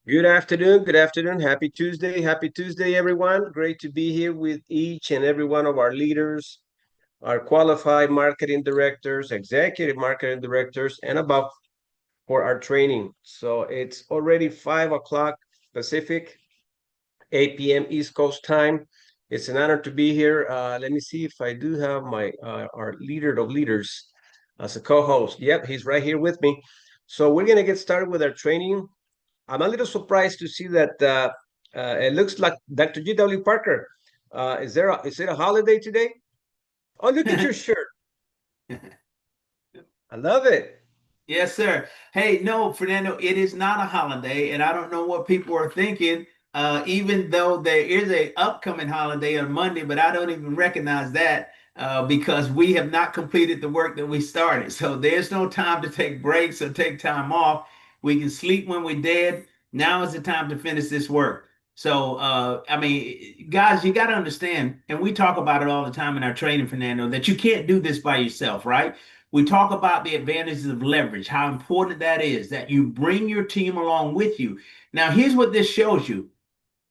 Good afternoon. Good afternoon. Happy Tuesday. Happy Tuesday, everyone. Great to be here with each and every one of our leaders, our qualified marketing directors, executive marketing directors, and above for our training. So it's already 5 o'clock Pacific, 8 p.m. East Coast time. It's an honor to be here. Let me see if I do have my our leader of leaders as a co-host. Yep, he's right here with me. So we're gonna get started with our training. I'm a little surprised to see that it looks like Dr. G.W. Parker. Is it a holiday today? Oh, look at your shirt. I love it. Yes, sir. Hey, no, Fernando, it is not a holiday, and I don't know what people are thinking. Even though there is a upcoming holiday on Monday, but I don't even recognize that because we have not completed the work that we started. So there's no time to take breaks or take time off. We can sleep when we're dead. Now is the time to finish this work. So, I mean, guys, you got to understand, and we talk about it all the time in our training, Fernando, that you can't do this by yourself, right? We talk about the advantages of leverage, how important that is, that you bring your team along with you. Now, here's what this shows you.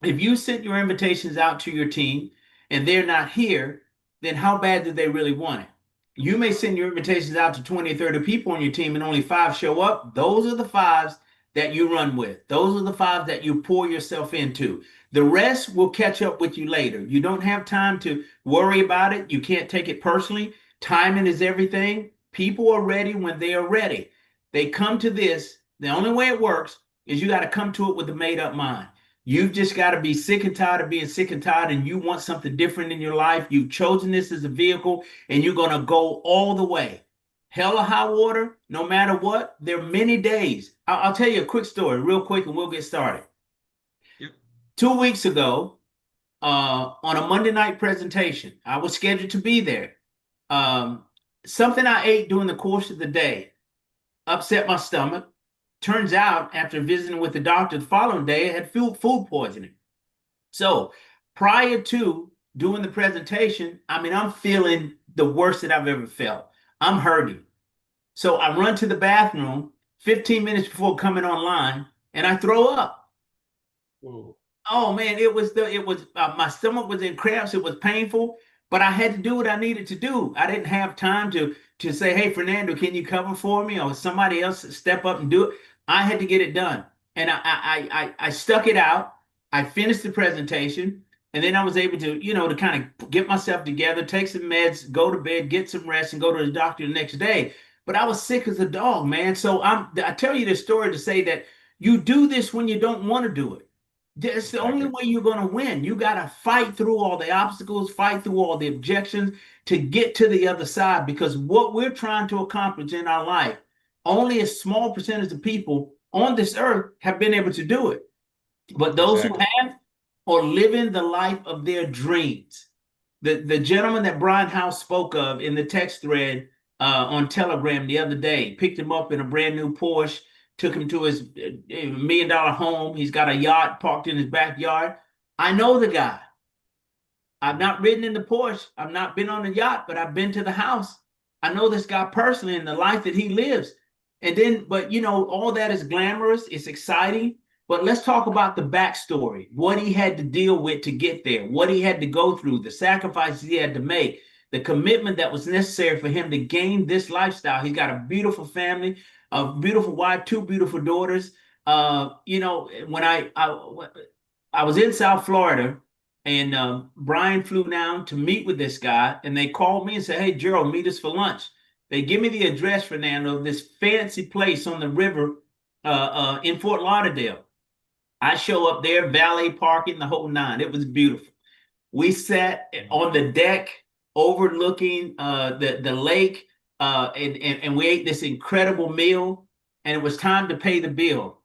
If you sent your invitations out to your team and they're not here, then how bad do they really want it? You may send your invitations out to 20 or 30 people on your team and only five show up. Those are the fives that you run with. Those are the fives that you pour yourself into. The rest will catch up with you later. You don't have time to worry about it. You can't take it personally. Timing is everything. People are ready when they are ready. They come to this. The only way it works is you got to come to it with a made up mind. You've just got to be sick and tired of being sick and tired, and you want something different in your life. You've chosen this as a vehicle, and you're going to go all the way. Hell or high water, no matter what. There are many days. I'll tell you a quick story real quick, and we'll get started. Yep. 2 weeks ago, on a Monday night presentation, I was scheduled to be there. Something I ate during the course of the day upset my stomach. Turns out, after visiting with the doctor the following day, I had food poisoning. So prior to doing the presentation, I mean, I'm feeling the worst that I've ever felt. I'm hurting. So I run to the bathroom 15 minutes before coming online, and I throw up. Mm. Oh man, it was my stomach was in cramps. It was painful, but I had to do what I needed to do. I didn't have time to say, "Hey, Fernando, can you cover for me?" or somebody else step up and do it. I had to get it done, and I stuck it out. I finished the presentation, and then I was able to, to kind of get myself together, take some meds, go to bed, get some rest, and go to the doctor the next day. But I was sick as a dog, man. So I tell you this story to say that you do this when you don't want to do it. It's the only Exactly. way you're going to win. You got to fight through all the obstacles, fight through all the objections to get to the other side. Because what we're trying to accomplish in our life, only a small percentage of people on this earth have been able to do it. But those who Exactly. have are living the life of their dreams. The gentleman that Brian House spoke of in the text thread on Telegram the other day picked him up in a brand new Porsche, took him to his $1 million home. He's got a yacht parked in his backyard. I know the guy. I've not ridden in the Porsche. I've not been on the yacht, but I've been to the house. I know this guy personally and the life that he lives. And then, but all that is glamorous. It's exciting. But let's talk about the backstory, what he had to deal with to get there, what he had to go through, the sacrifices he had to make, the commitment that was necessary for him to gain this lifestyle. He's got a beautiful family, a beautiful wife, two beautiful daughters. When I was in South Florida, and Brian flew down to meet with this guy, and they called me and said, "Hey, Gerald, meet us for lunch." They give me the address, Fernando, of this fancy place on the river in Fort Lauderdale. I show up there, valet parking, the whole nine. It was beautiful. We sat on the deck overlooking the lake, and we ate this incredible meal, and it was time to pay the bill.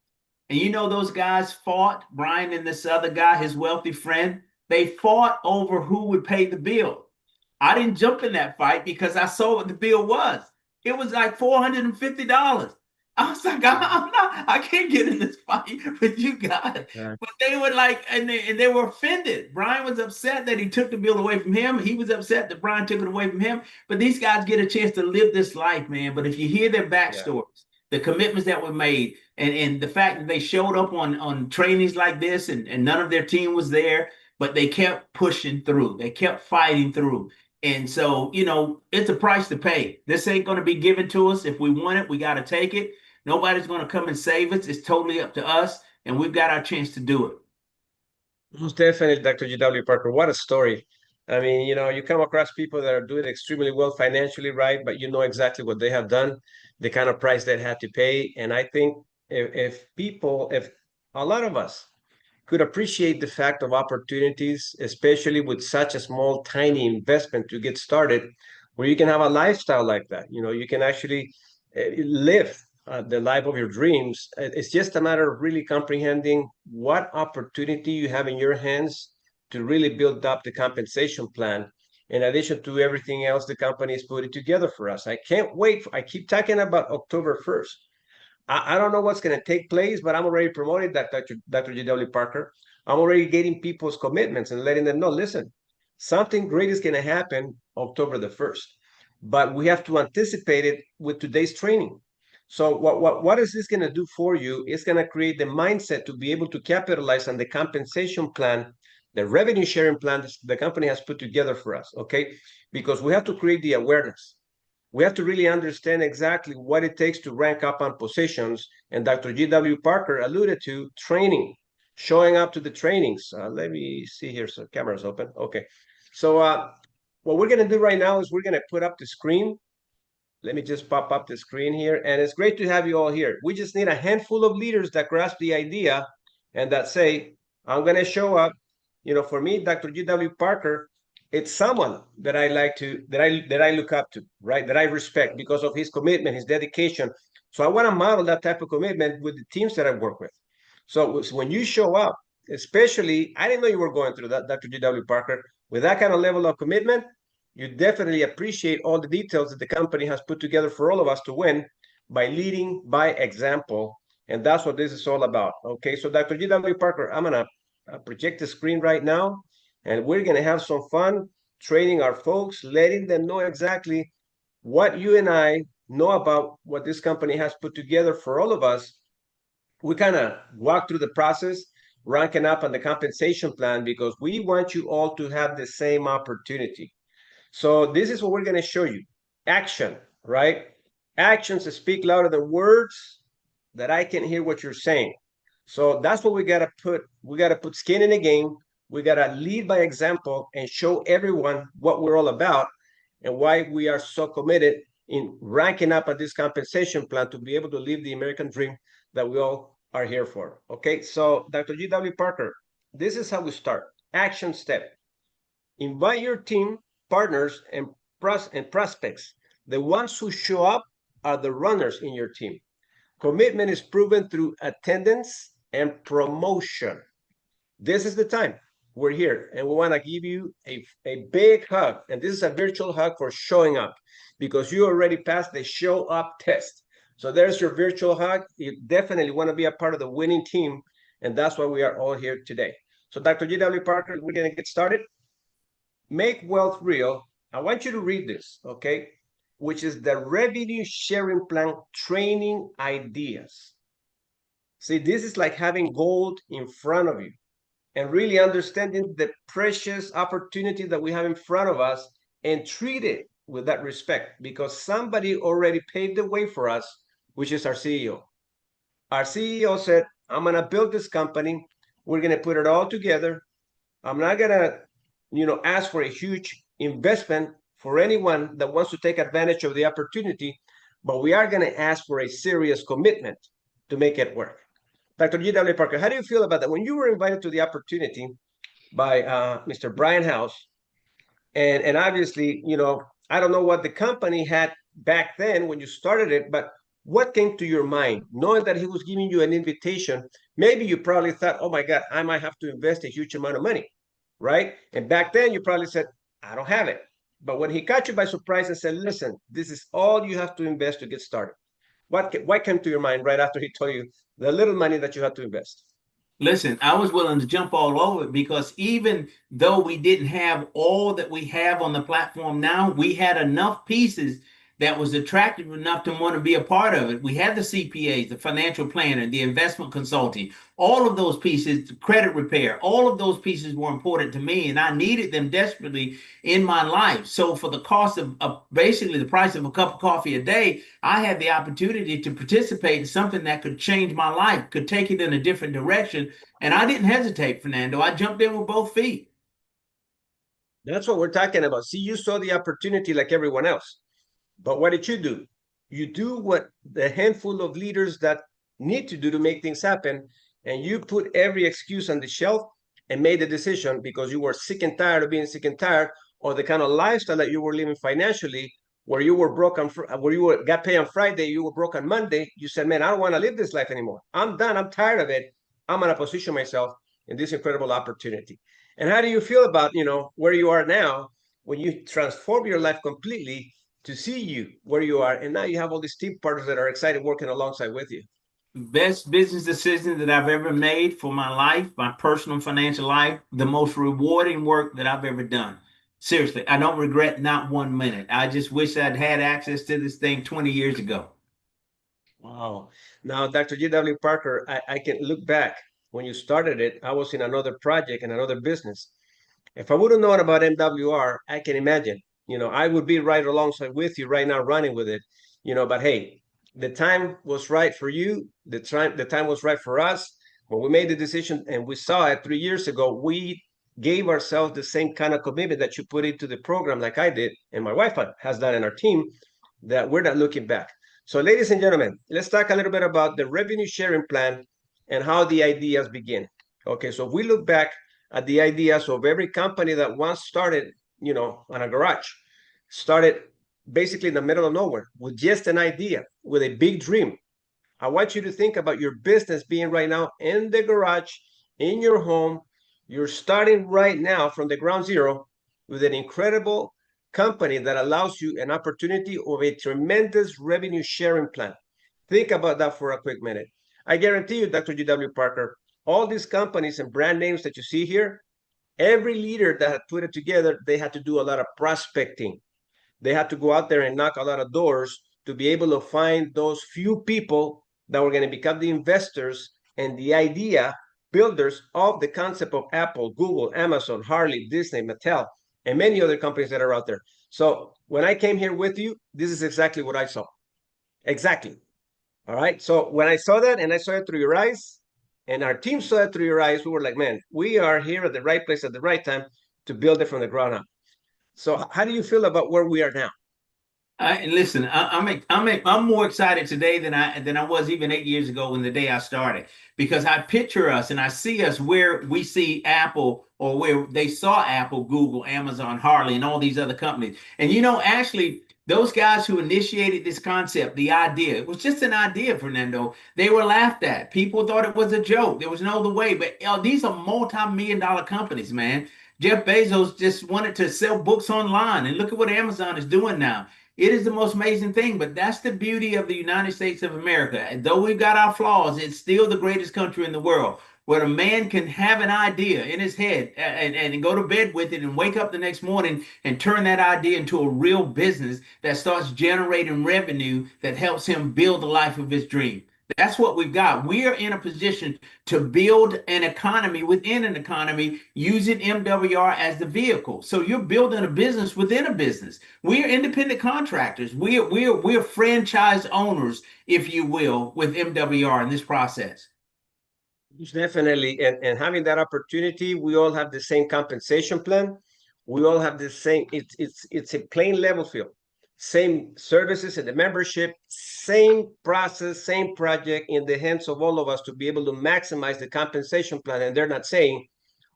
And those guys fought, Brian and this other guy, his wealthy friend, they fought over who would pay the bill. I didn't jump in that fight because I saw what the bill was. It was like $450. I was like, I can't get in this fight with you guys. Yeah. But they were like, and they were offended. Brian was upset that he took the bill away from him. He was upset that Brian took it away from him. But these guys get a chance to live this life, man. But if you hear their Yeah. backstories, the commitments that were made, and the fact that they showed up on trainings like this, and none of their team was there, but they kept pushing through. They kept fighting through. And so, it's a price to pay. This ain't going to be given to us. If we want it, we got to take it. Nobody's going to come and save us. It's totally up to us, and we've got our chance to do it. Most definitely, Dr. G.W. Parker. What a story. I mean, you come across people that are doing extremely well financially, right? But you know exactly what they have done, the kind of price they had to pay. And I think if a lot of us could appreciate the fact of opportunities, especially with such a small, tiny investment to get started, where you can have a lifestyle like that. You can actually live the life of your dreams. It's just a matter of really comprehending what opportunity you have in your hands to really build up the compensation plan. In addition to everything else the company is putting together for us, I can't wait. I keep talking about October 1st. I don't know what's going to take place, but I'm already promoting that, Dr. G.W. Parker. I'm already getting people's commitments and letting them know, listen, something great is going to happen October the 1st, but we have to anticipate it with today's training. So what is this going to do for you? It's going to create the mindset to be able to capitalize on the compensation plan, the revenue sharing plan the company has put together for us, okay? Because we have to create the awareness. We have to really understand exactly what it takes to rank up on positions. And Dr. G.W. Parker alluded to training, showing up to the trainings. Let me see here. So camera's open. Okay. So what we're going to do right now is we're going to put up the screen. Let me just pop up the screen here. And it's great to have you all here. We just need a handful of leaders that grasp the idea and that say, I'm going to show up. For me, Dr. G.W. Parker, it's someone that I like to that I look up to, right? That I respect because of his commitment, his dedication. So I want to model that type of commitment with the teams that I work with. So when you show up, especially, I didn't know you were going through that, Dr. G.W. Parker, with that kind of level of commitment, you definitely appreciate all the details that the company has put together for all of us to win by leading by example. And that's what this is all about. Okay, so Dr. G.W. Parker, I'm going to project the screen right now. And we're going to have some fun training our folks, letting them know exactly what you and I know about what this company has put together for all of us, we kind of walk through the process, ranking up on the compensation plan, because we want you all to have the same opportunity. So this is what we're going to show you. Action, right? Actions speak louder than words that I can hear what you're saying. So that's what we got to put. We got to put skin in the game. We got to lead by example and show everyone what we're all about and why we are so committed in ranking up at this compensation plan to be able to live the American dream that we all are here for. Okay, so Dr. G.W. Parker, this is how we start. Action step. Invite your team, partners, and prospects. The ones who show up are the runners in your team. Commitment is proven through attendance and promotion. This is the time. We're here and we want to give you a big hug. And this is a virtual hug for showing up because you already passed the show up test. So there's your virtual hug. You definitely want to be a part of the winning team. And that's why we are all here today. So Dr. G.W. Parker, we're going to get started. Make wealth real. I want you to read this, okay? Which is the revenue sharing plan training ideas. See, this is like having gold in front of you and really understanding the precious opportunity that we have in front of us and treat it with that respect because somebody already paved the way for us, which is our CEO. Our CEO said, I'm going to build this company. We're going to put it all together. I'm not going to, ask for a huge investment for anyone that wants to take advantage of the opportunity, but we are going to ask for a serious commitment to make it work. Dr. G.W. Parker, how do you feel about that? When you were invited to the opportunity by Mr. Brian House, and obviously, I don't know what the company had back then when you started it, but what came to your mind, knowing that he was giving you an invitation? Maybe you probably thought, oh my God, I might have to invest a huge amount of money, right? And back then you probably said, I don't have it. But when he caught you by surprise and said, listen, this is all you have to invest to get started. What came to your mind right after he told you the little money that you had to invest? Listen, I was willing to jump all over it because even though we didn't have all that we have on the platform now, we had enough pieces that was attractive enough to want to be a part of it. We had the CPAs, the financial planner, the investment consulting, all of those pieces, credit repair, all of those pieces were important to me, and I needed them desperately in my life. So for the cost of basically the price of a cup of coffee a day, I had the opportunity to participate in something that could change my life, could take it in a different direction. And I didn't hesitate, Fernando. I jumped in with both feet. That's what we're talking about. See, you saw the opportunity like everyone else. But what did you do? You do what the handful of leaders that need to do to make things happen, and you put every excuse on the shelf and made a decision because you were sick and tired of being sick and tired, or the kind of lifestyle that you were living financially, where you were broke on, where got paid on Friday, you were broke on Monday. You said, "Man, I don't want to live this life anymore. I'm done. I'm tired of it. I'm going to position myself in this incredible opportunity." And how do you feel about where you are now when you transform your life completely? To see you where you are, and now you have all these team partners that are excited working alongside with you. Best business decision that I've ever made for my life, my personal financial life, the most rewarding work that I've ever done. Seriously, I don't regret not 1 minute. I just wish I'd had access to this thing 20 years ago. Wow. Now, Dr. G.W. Parker, I can look back when you started it. I was in another project and another business. If I would have known about MWR, I can imagine I would be right alongside with you right now running with it, but hey, the time was right for you. The time was right for us. When we made the decision and we saw it 3 years ago, we gave ourselves the same kind of commitment that you put into the program like I did, and my wife has done in our team, that we're not looking back. So ladies and gentlemen, let's talk a little bit about the revenue sharing plan and how the ideas begin. Okay, so if we look back at the ideas of every company that once started on a garage, started basically in the middle of nowhere with just an idea, with a big dream. I want you to think about your business being right now in the garage, in your home. You're starting right now from the ground zero with an incredible company that allows you an opportunity of a tremendous revenue sharing plan. Think about that for a quick minute. I guarantee you, Dr. G.W. Parker, all these companies and brand names that you see here, every leader that had put it together, they had to do a lot of prospecting. They had to go out there and knock a lot of doors to be able to find those few people that were going to become the investors and the idea builders of the concept of Apple, Google, Amazon, Harley, Disney, Mattel, and many other companies that are out there. So when I came here with you, this is exactly what I saw. Exactly. All right. So when I saw that and I saw it through your eyes, and our team saw it through your eyes, we were like, man, we are here at the right place at the right time to build it from the ground up. So how do you feel about where we are now? And listen, I'm more excited today than I was even 8 years ago when the day I started, because I picture us and I see us where we see Apple, or where they saw Apple, Google, Amazon, Harley, and all these other companies. And actually, those guys who initiated this concept, the idea, it was just an idea, Fernando. They were laughed at. People thought it was a joke. There was no other way. But these are multi-million-dollar companies, man. Jeff Bezos just wanted to sell books online, and look at what Amazon is doing now. It is the most amazing thing, but that's the beauty of the United States of America. And though we've got our flaws, it's still the greatest country in the world, where a man can have an idea in his head and go to bed with it and wake up the next morning and turn that idea into a real business that starts generating revenue that helps him build the life of his dream. That's what we've got. We are in a position to build an economy within an economy using MWR as the vehicle. So you're building a business within a business. We are independent contractors. We're franchise owners, if you will, with MWR in this process. Definitely. And having that opportunity, we all have the same compensation plan. We all have the same, it's a plain level field. Same services in the membership, same process, same project in the hands of all of us to be able to maximize the compensation plan. And they're not saying,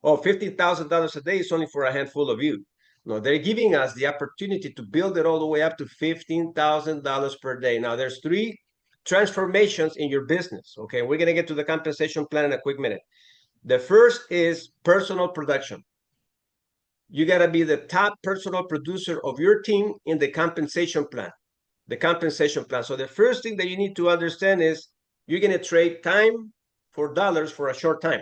oh, $50,000 a day is only for a handful of you. No, they're giving us the opportunity to build it all the way up to $15,000 per day. Now, there's three transformations in your business. Okay, we're going to get to the compensation plan in a quick minute. The first is personal production. You got to be the top personal producer of your team in the compensation plan. The compensation plan. So the first thing that you need to understand is you're going to trade time for dollars for a short time.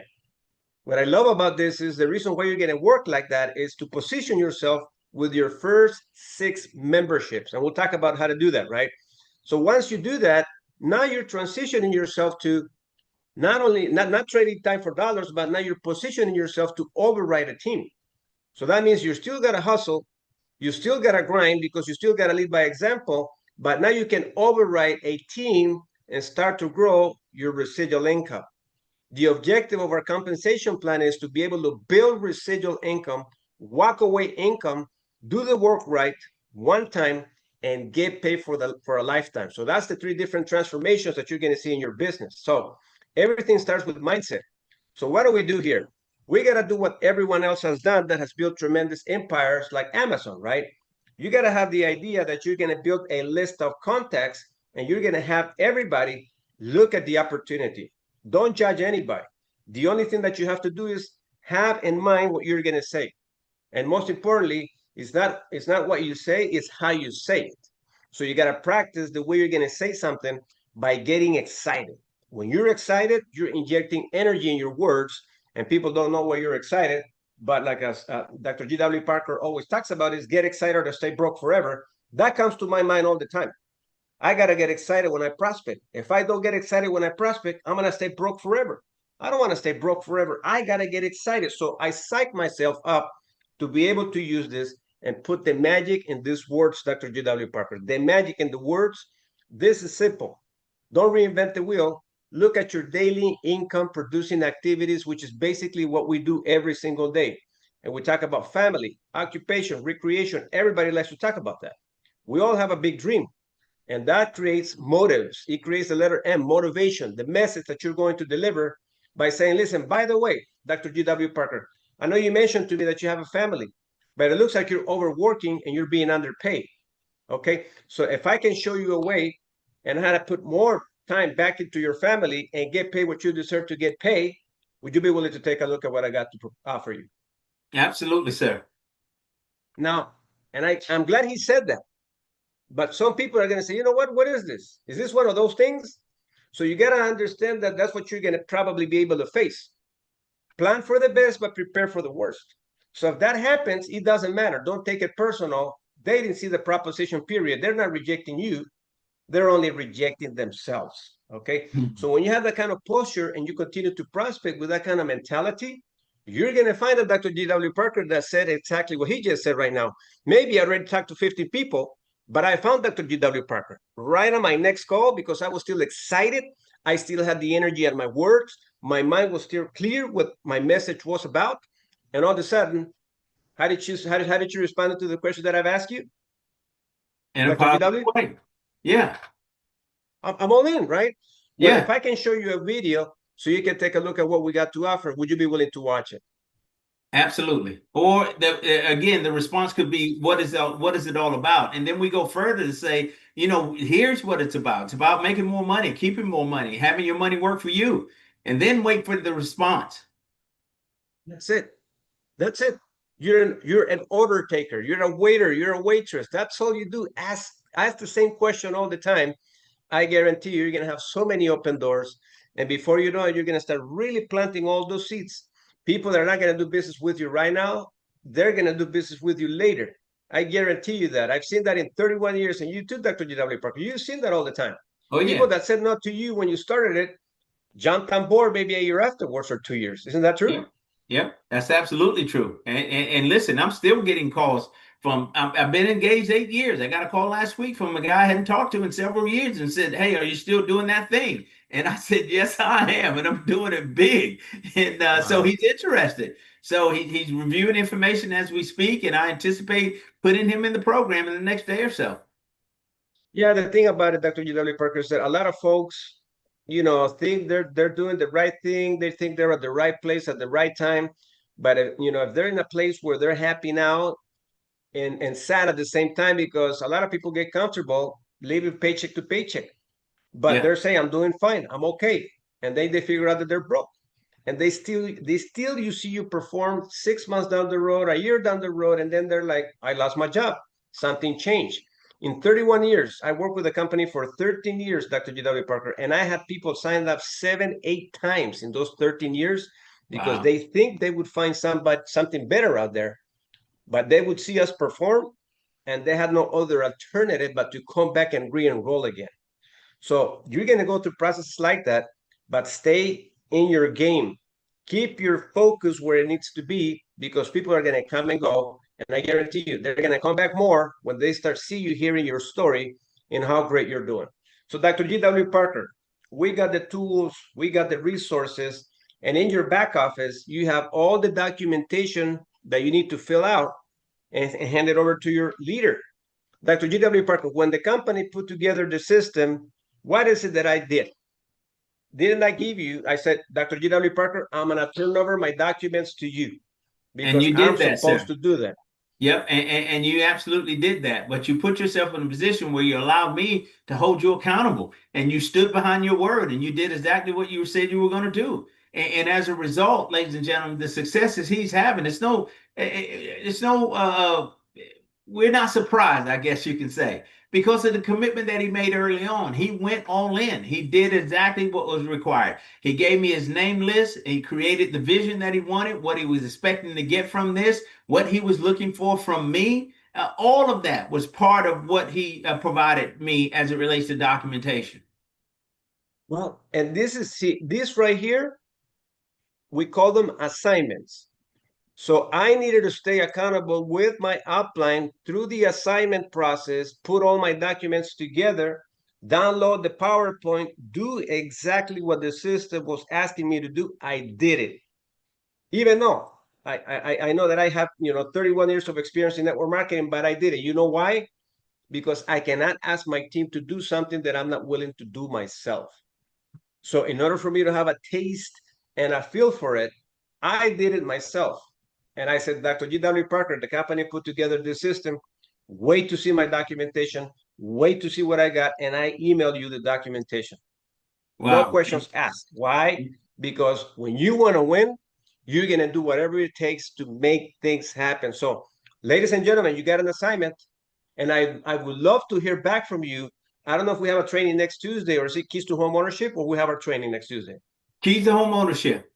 What I love about this is the reason why you're going to work like that is to position yourself with your first 6 memberships. And we'll talk about how to do that, right? So once you do that, now you're transitioning yourself to not trading time for dollars, but now you're positioning yourself to override a team. So that means you still got to hustle, you still got to grind because you still got to lead by example, but now you can override a team and start to grow your residual income. The objective of our compensation plan is to be able to build residual income, walk away income, do the work right one time, and get paid for a lifetime. So that's the 3 different transformations that you're going to see in your business. So everything starts with mindset. So what do we do here? We got to do what everyone else has done that has built tremendous empires like Amazon, right? You got to have the idea that you're going to build a list of contacts and you're going to have everybody look at the opportunity. Don't judge anybody. The only thing that you have to do is have in mind what you're going to say. And most importantly, it's not what you say, it's how you say it. So you got to practice the way you're going to say something by getting excited. When you're excited, you're injecting energy in your words, and people don't know why you're excited. But like Dr. G.W. Parker always talks about is get excited or stay broke forever. That comes to my mind all the time. I got to get excited when I prospect. If I don't get excited when I prospect, I'm going to stay broke forever. I don't want to stay broke forever. I got to get excited. So I psych myself up to be able to use this and put the magic in these words, Dr. G.W. Parker. The magic in the words, this is simple. Don't reinvent the wheel. Look at your daily income producing activities, which is basically what we do every single day. And we talk about family, occupation, recreation. Everybody likes to talk about that. We all have a big dream. And that creates motives. It creates the letter M, motivation, the message that you're going to deliver by saying, listen, by the way, Dr. G.W. Parker, I know you mentioned to me that you have a family, but it looks like you're overworking and you're being underpaid. Okay, so if I can show you a way and how to put more time back into your family and get paid what you deserve to get paid, would you be willing to take a look at what I got to offer you? Absolutely, sir. Now, and I'm glad he said that. But some people are going to say, you know what is this? Is this one of those things? So you got to understand that that's what you're going to probably be able to face. Plan for the best, but prepare for the worst. So if that happens, it doesn't matter. Don't take it personal. They didn't see the proposition, period. They're not rejecting you. they're only rejecting themselves. Okay. So when you have that kind of posture and you continue to prospect with that kind of mentality, you're going to find a Dr. G.W. Parker that said exactly what he just said right now. Maybe I already talked to 50 people, but I found Dr. G.W. Parker right on my next call because I was still excited. I still had the energy at my words. My mind was still clear what my message was about. And all of a sudden, how did you respond to the question that I've asked you, In a Dr. positive GW? way. Yeah. I'm all in, right? Well, Yeah. if I can show you a video so you can take a look at what we got to offer, would you be willing to watch it? Absolutely. Or again, the response could be, what is it all about? And then we go further to say, here's what it's about. It's about making more money, keeping more money, having your money work for you, and then wait for the response. That's it. That's it. You're an order taker. You're a waiter. You're a waitress. That's all you do. Ask the same question all the time. I guarantee you're gonna have so many open doors, and before you know it, you're gonna start really planting all those seeds. People that are not gonna do business with you right now, they're gonna do business with you later. I guarantee you that. I've seen that in 31 years, and you too, Dr. G.W. Parker. You've seen that all the time. Oh People yeah. that said no to you when you started it jumped on board maybe a year afterwards or 2 years. Isn't that true? Yeah. Yep, that's absolutely true. And listen, I'm still getting calls from. I've been engaged 8 years. I got a call last week from a guy I hadn't talked to in several years, and said, "Hey, are you still doing that thing?" And I said, "Yes, I am, and I'm doing it big." And so Wow. he's interested. So he's reviewing information as we speak, and I anticipate putting him in the program in the next day or so. Yeah, the thing about it, Dr. G.W. Parker, is that a lot of folks, think they're doing the right thing. They think they're at the right place at the right time. But if they're in a place where they're happy now and sad at the same time, because a lot of people get comfortable living paycheck to paycheck, but Yeah. they're saying, I'm doing fine, I'm okay. And then they figure out that they're broke. And they still you see you perform 6 months down the road, a year down the road, and then they're like, I lost my job. Something changed. In 31 years, I worked with a company for 13 years, Dr. G.W. Parker, and I had people signed up 7, 8 times in those 13 years because Wow. they think they would find something better out there, but they would see us perform and they had no other alternative but to come back and re-enroll again. So you're going to go through processes like that, but stay in your game. Keep your focus where it needs to be because people are going to come and go. And I guarantee you, they're going to come back more when they start see you hearing your story and how great you're doing. So Dr. G.W. Parker, we got the tools, we got the resources, and in your back office, you have all the documentation that you need to fill out and hand it over to your leader. Dr. G.W. Parker, when the company put together the system, what is it that I did? Didn't I give you? I said, Dr. G.W. Parker, I'm going to turn over my documents to you And because you I'm did that, supposed sir. to do that. Yep, and you absolutely did that, but you put yourself in a position where you allowed me to hold you accountable, and you stood behind your word, and you did exactly what you said you were going to do. And as a result, ladies and gentlemen, the successes he's having, we're not surprised, I guess you can say, because of the commitment that he made early on. He went all in. He did exactly what was required. He gave me his name list. He created the vision that he wanted, what he was expecting to get from this, what he was looking for from me. All of that was part of what he provided me as it relates to documentation. Well, and this right here, we call them assignments. So I needed to stay accountable with my upline through the assignment process, put all my documents together, download the PowerPoint, do exactly what the system was asking me to do. I did it. Even though I know that I have 31 years of experience in network marketing, but I did it. You know why? Because I cannot ask my team to do something that I'm not willing to do myself. So in order for me to have a taste and a feel for it, I did it myself. And I said, Dr. G.W. Parker, the company put together this system. Wait to see my documentation. Wait to see what I got. And I emailed you the documentation. No Wow. questions asked. Why? Because when you want to win, you're going to do whatever it takes to make things happen. So, ladies and gentlemen, you got an assignment. And I would love to hear back from you. I don't know if we have a training next Tuesday or is it Keys to Home Ownership or we have our training next Tuesday. Keys to home ownership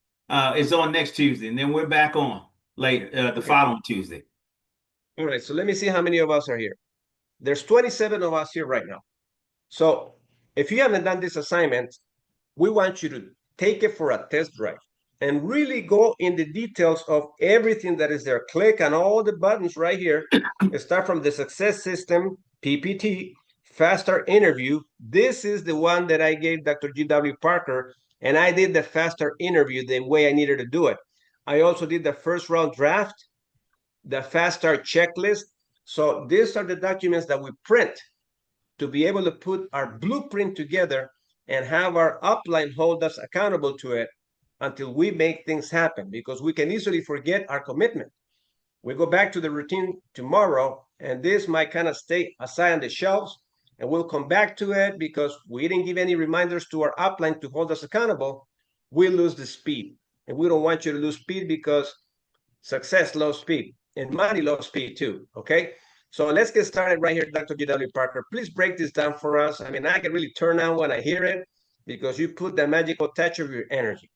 is on next Tuesday, and then we're back on later the Okay. following Tuesday. All right. So let me see how many of us are here. There's 27 of us here right now. So if you haven't done this assignment, we want you to take it for a test drive and really go in the details of everything that is there. Click on all the buttons right here. Start from the success system, PPT, fast start interview. This is the one that I gave Dr. G.W. Parker, and I did the fast start interview the way I needed to do it. I also did the first round draft, the fast start checklist. So these are the documents that we print to be able to put our blueprint together and have our upline hold us accountable to it until we make things happen, because we can easily forget our commitment. We go back to the routine tomorrow, and this might kind of stay aside on the shelves, and we'll come back to it because we didn't give any reminders to our upline to hold us accountable. We lose the speed, and we don't want you to lose speed because success loves speed and money loves speed too. Okay. So let's get started right here, Dr. G.W. Parker. Please break this down for us. I mean, I can really turn on when I hear it because you put that magical touch of your energy.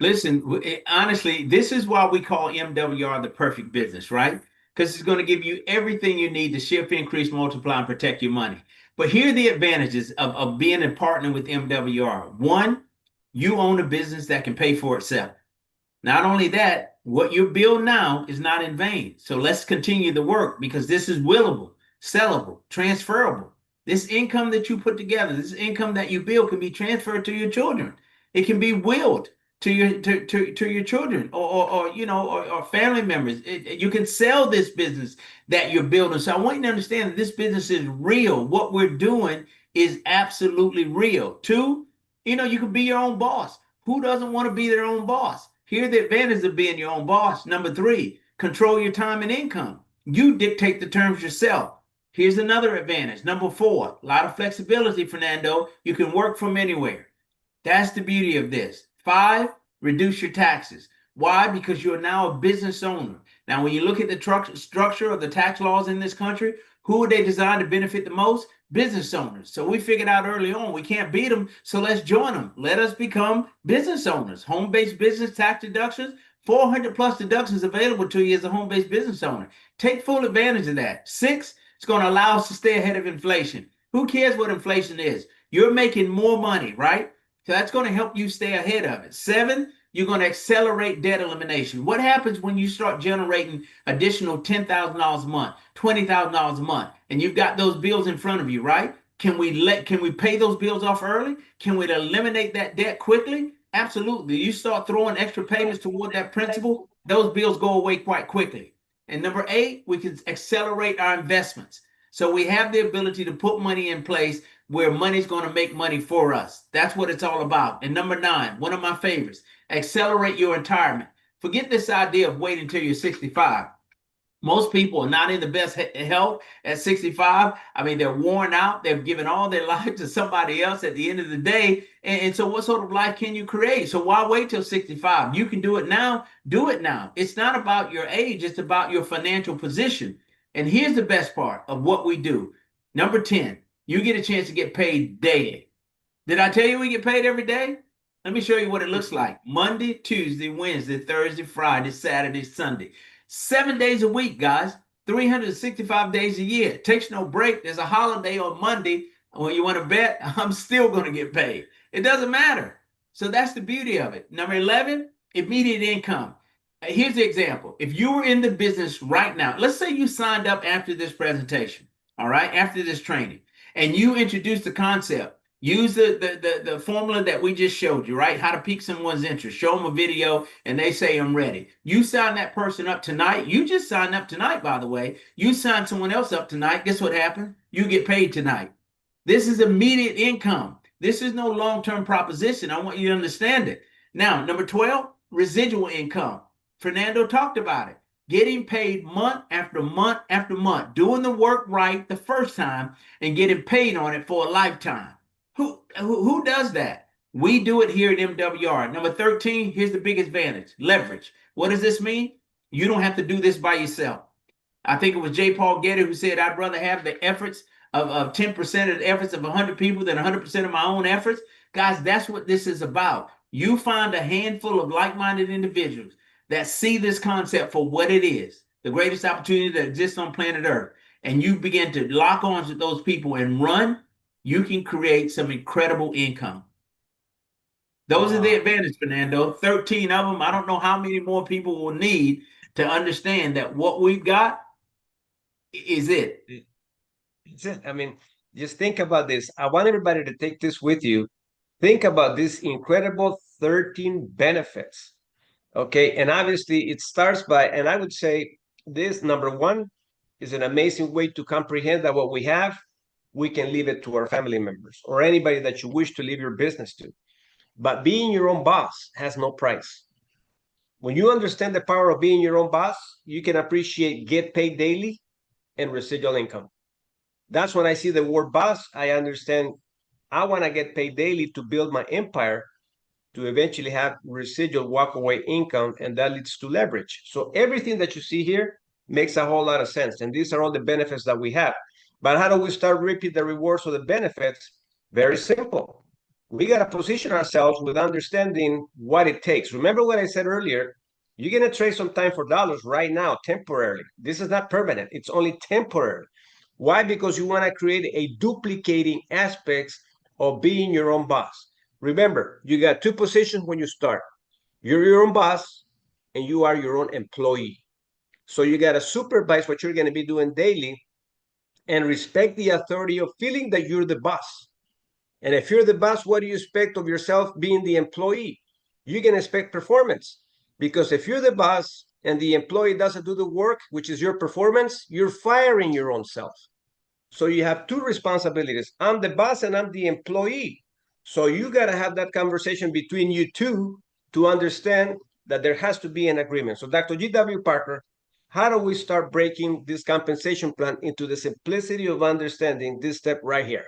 Listen, honestly, this is why we call MWR the perfect business, right? Because it's going to give you everything you need to shift, increase, multiply, and protect your money. But here are the advantages of being a partner with MWR. One, you own a business that can pay for itself. Not only that, what you build now is not in vain. So let's continue the work because this is willable, sellable, transferable. This income that you put together, this income that you build can be transferred to your children. It can be willed to your children or family members. You can sell this business that you're building. So I want you to understand that this business is real. What we're doing is absolutely real. Two, you can be your own boss. Who doesn't want to be their own boss? Here are the advantages of being your own boss. Number three, control your time and income. You dictate the terms yourself. Here's another advantage. Number four, a lot of flexibility, Fernando. You can work from anywhere. That's the beauty of this. Five, reduce your taxes. Why? Because you're now a business owner. Now, when you look at the structure of the tax laws in this country, who are they designed to benefit the most? Business owners. So we figured out early on we can't beat them, so let's join them. Let us become business owners. Home-based business tax deductions, 400 plus deductions available to you as a home-based business owner. Take full advantage of that. Six, it's going to allow us to stay ahead of inflation. Who cares what inflation is? You're making more money, right? So that's going to help you stay ahead of it. Seven, you're going to accelerate debt elimination. What happens when you start generating additional $10,000 a month, $20,000 a month, and you've got those bills in front of you, right? Can we pay those bills off early? Can we eliminate that debt quickly? Absolutely. You start throwing extra payments toward that principal, those bills go away quite quickly. And number eight, we can accelerate our investments. So we have the ability to put money in place where money's going to make money for us. That's what it's all about. And number nine, one of my favorites, accelerate your retirement. Forget this idea of waiting until you're 65. Most people are not in the best health at 65. I mean, they're worn out. They've given all their life to somebody else at the end of the day. And so what sort of life can you create? So why wait till 65? You can do it now. Do it now. It's not about your age. It's about your financial position. And here's the best part of what we do. Number 10, you get a chance to get paid daily. Did I tell you we get paid every day? Let me show you what it looks like. Monday, Tuesday, Wednesday, Thursday, Friday, Saturday, Sunday. 7 days a week, guys. 365 days a year. It takes no break. There's a holiday on Monday. When you want to bet, I'm still going to get paid. It doesn't matter. So that's the beauty of it. Number 11, immediate income. Here's the example. If you were in the business right now, let's say you signed up after this presentation, all right, after this training, and you introduced the concept. Use the formula that we just showed you, right? How to pique someone's interest. Show them a video and they say, I'm ready. You sign that person up tonight. You just signed up tonight, by the way. You sign someone else up tonight. Guess what happened? You get paid tonight. This is immediate income. This is no long-term proposition. I want you to understand it. Now, number 12, residual income. Fernando talked about it. Getting paid month after month after month. Doing the work right the first time and getting paid on it for a lifetime. Who does that? We do it here at MWR. Number 13, here's the big advantage, leverage. What does this mean? You don't have to do this by yourself. I think it was J. Paul Getty who said, I'd rather have the efforts of 10% of the efforts of 100 people than 100% of my own efforts. Guys, that's what this is about. You find a handful of like-minded individuals that see this concept for what it is, the greatest opportunity that exists on planet Earth, and you begin to lock arms with those people and run. you can create some incredible income. Those are the Wow. advantages, Fernando. 13 of them. I don't know how many more people will need to understand that what we've got is it. I mean, just think about this. I want everybody to take this with you. Think about this incredible 13 benefits. Okay. And obviously, it starts by, and I would say this number one is an amazing way to comprehend that what we have, we can leave it to our family members or anybody that you wish to leave your business to. But being your own boss has no price. When you understand the power of being your own boss, you can appreciate get paid daily and residual income. That's when I see the word boss, I understand I want to get paid daily to build my empire to eventually have residual walkaway income, and that leads to leverage. So everything that you see here makes a whole lot of sense. And these are all the benefits that we have. But how do we start reaping the rewards of the benefits? Very simple. We got to position ourselves with understanding what it takes. Remember what I said earlier? You're going to trade some time for dollars right now, temporarily. This is not permanent. It's only temporary. Why? Because you want to create a duplicating aspects of being your own boss. Remember, you got two positions when you start. You're your own boss and you are your own employee. So you got to supervise what you're going to be doing daily and respect the authority of feeling that you're the boss. And if you're the boss, what do you expect of yourself being the employee? You can expect performance. Because if you're the boss and the employee doesn't do the work, which is your performance, you're firing your own self. So you have two responsibilities. I'm the boss and I'm the employee. So you got to have that conversation between you two to understand that there has to be an agreement. So Dr. G.W. Parker, how do we start breaking this compensation plan into the simplicity of understanding this step right here?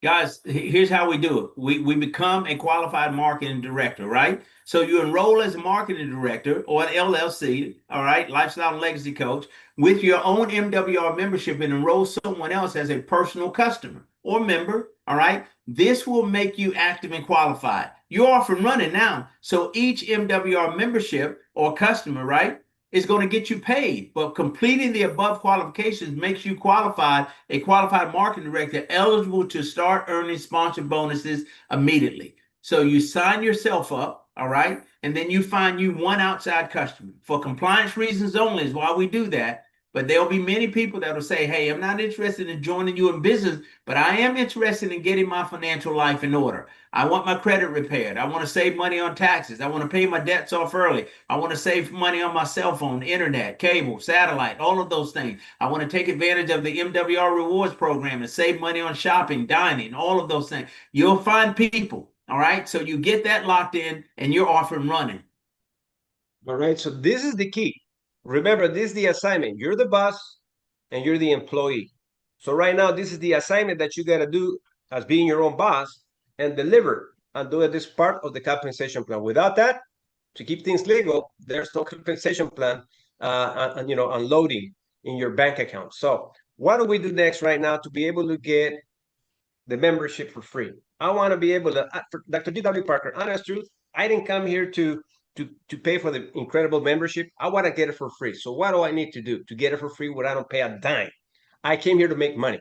Guys, here's how we do it. We become a qualified marketing director, right? So you enroll as a marketing director or an LLC, all right, lifestyle and legacy coach, with your own MWR membership and enroll someone else as a personal customer or member, all right? This will make you active and qualified. You're off and running now. So each MWR membership or customer, right, is going to get you paid. But completing the above qualifications makes you qualified, a qualified marketing director, eligible to start earning sponsor bonuses immediately. So you sign yourself up, all right? And then you find you one outside customer. For compliance reasons only is why we do that. But there'll be many people that will say, hey, I'm not interested in joining you in business, but I am interested in getting my financial life in order. I want my credit repaired. I want to save money on taxes. I want to pay my debts off early. I want to save money on my cell phone, internet, cable, satellite, all of those things. I want to take advantage of the MWR rewards program and save money on shopping, dining, all of those things. You'll find people, all right? So you get that locked in and you're off and running. All right. So this is the key. Remember, this is the assignment. You're the boss and you're the employee. So right now, this is the assignment that you got to do as being your own boss and deliver and do this part of the compensation plan. Without that, to keep things legal, there's no compensation plan and unloading in your bank account. So what do we do next right now to be able to get the membership for free? I want to be able to, for Dr. G.W. Parker, honest truth, I didn't come here to pay for the incredible membership. I want to get it for free. So what do I need to do to get it for free where I don't pay a dime? I came here to make money.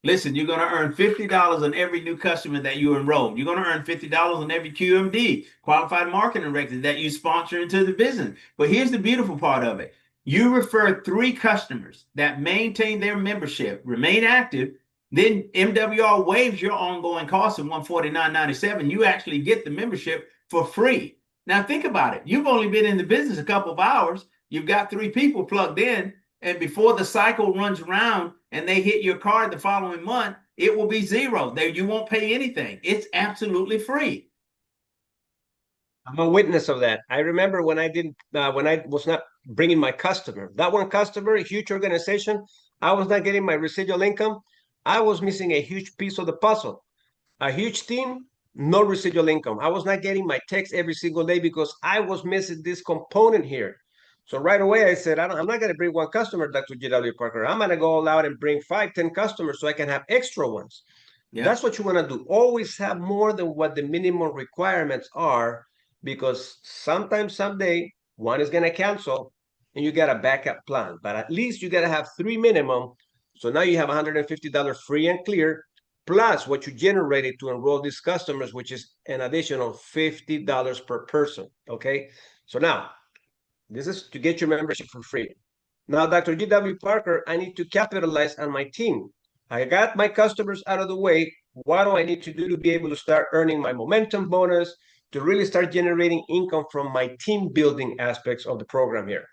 Listen, you're going to earn $50 on every new customer that you enroll. You're going to earn $50 on every QMD, qualified marketing director, that you sponsor into the business. But here's the beautiful part of it. You refer 3 customers that maintain their membership, remain active, then MWR waives your ongoing cost of $149.97. You actually get the membership for free. Now think about it. You've only been in the business a couple of hours. You've got 3 people plugged in. And before the cycle runs around and they hit your card the following month, it will be zero. There, you won't pay anything. It's absolutely free. I'm a witness of that. I remember when I was not bringing my customer, that one customer, a huge organization, I was not getting my residual income. I was missing a huge piece of the puzzle. A huge team, no residual income. I was not getting my text every single day because I was missing this component here. So right away, I said, I'm not going to bring one customer, Dr. G.W. Parker. I'm going to go all out and bring 5, 10 customers so I can have extra ones. Yeah. That's what you want to do. Always have more than what the minimum requirements are, because sometimes, someday, one is going to cancel and you got a backup plan. But at least you got to have 3 minimum. So now you have $150 free and clear plus what you generated to enroll these customers, which is an additional $50 per person. Okay. So now this is to get your membership for free. Now, Dr. G.W. Parker, I need to capitalize on my team. I got my customers out of the way. What do I need to do to be able to start earning my momentum bonus, to really start generating income from my team building aspects of the program here?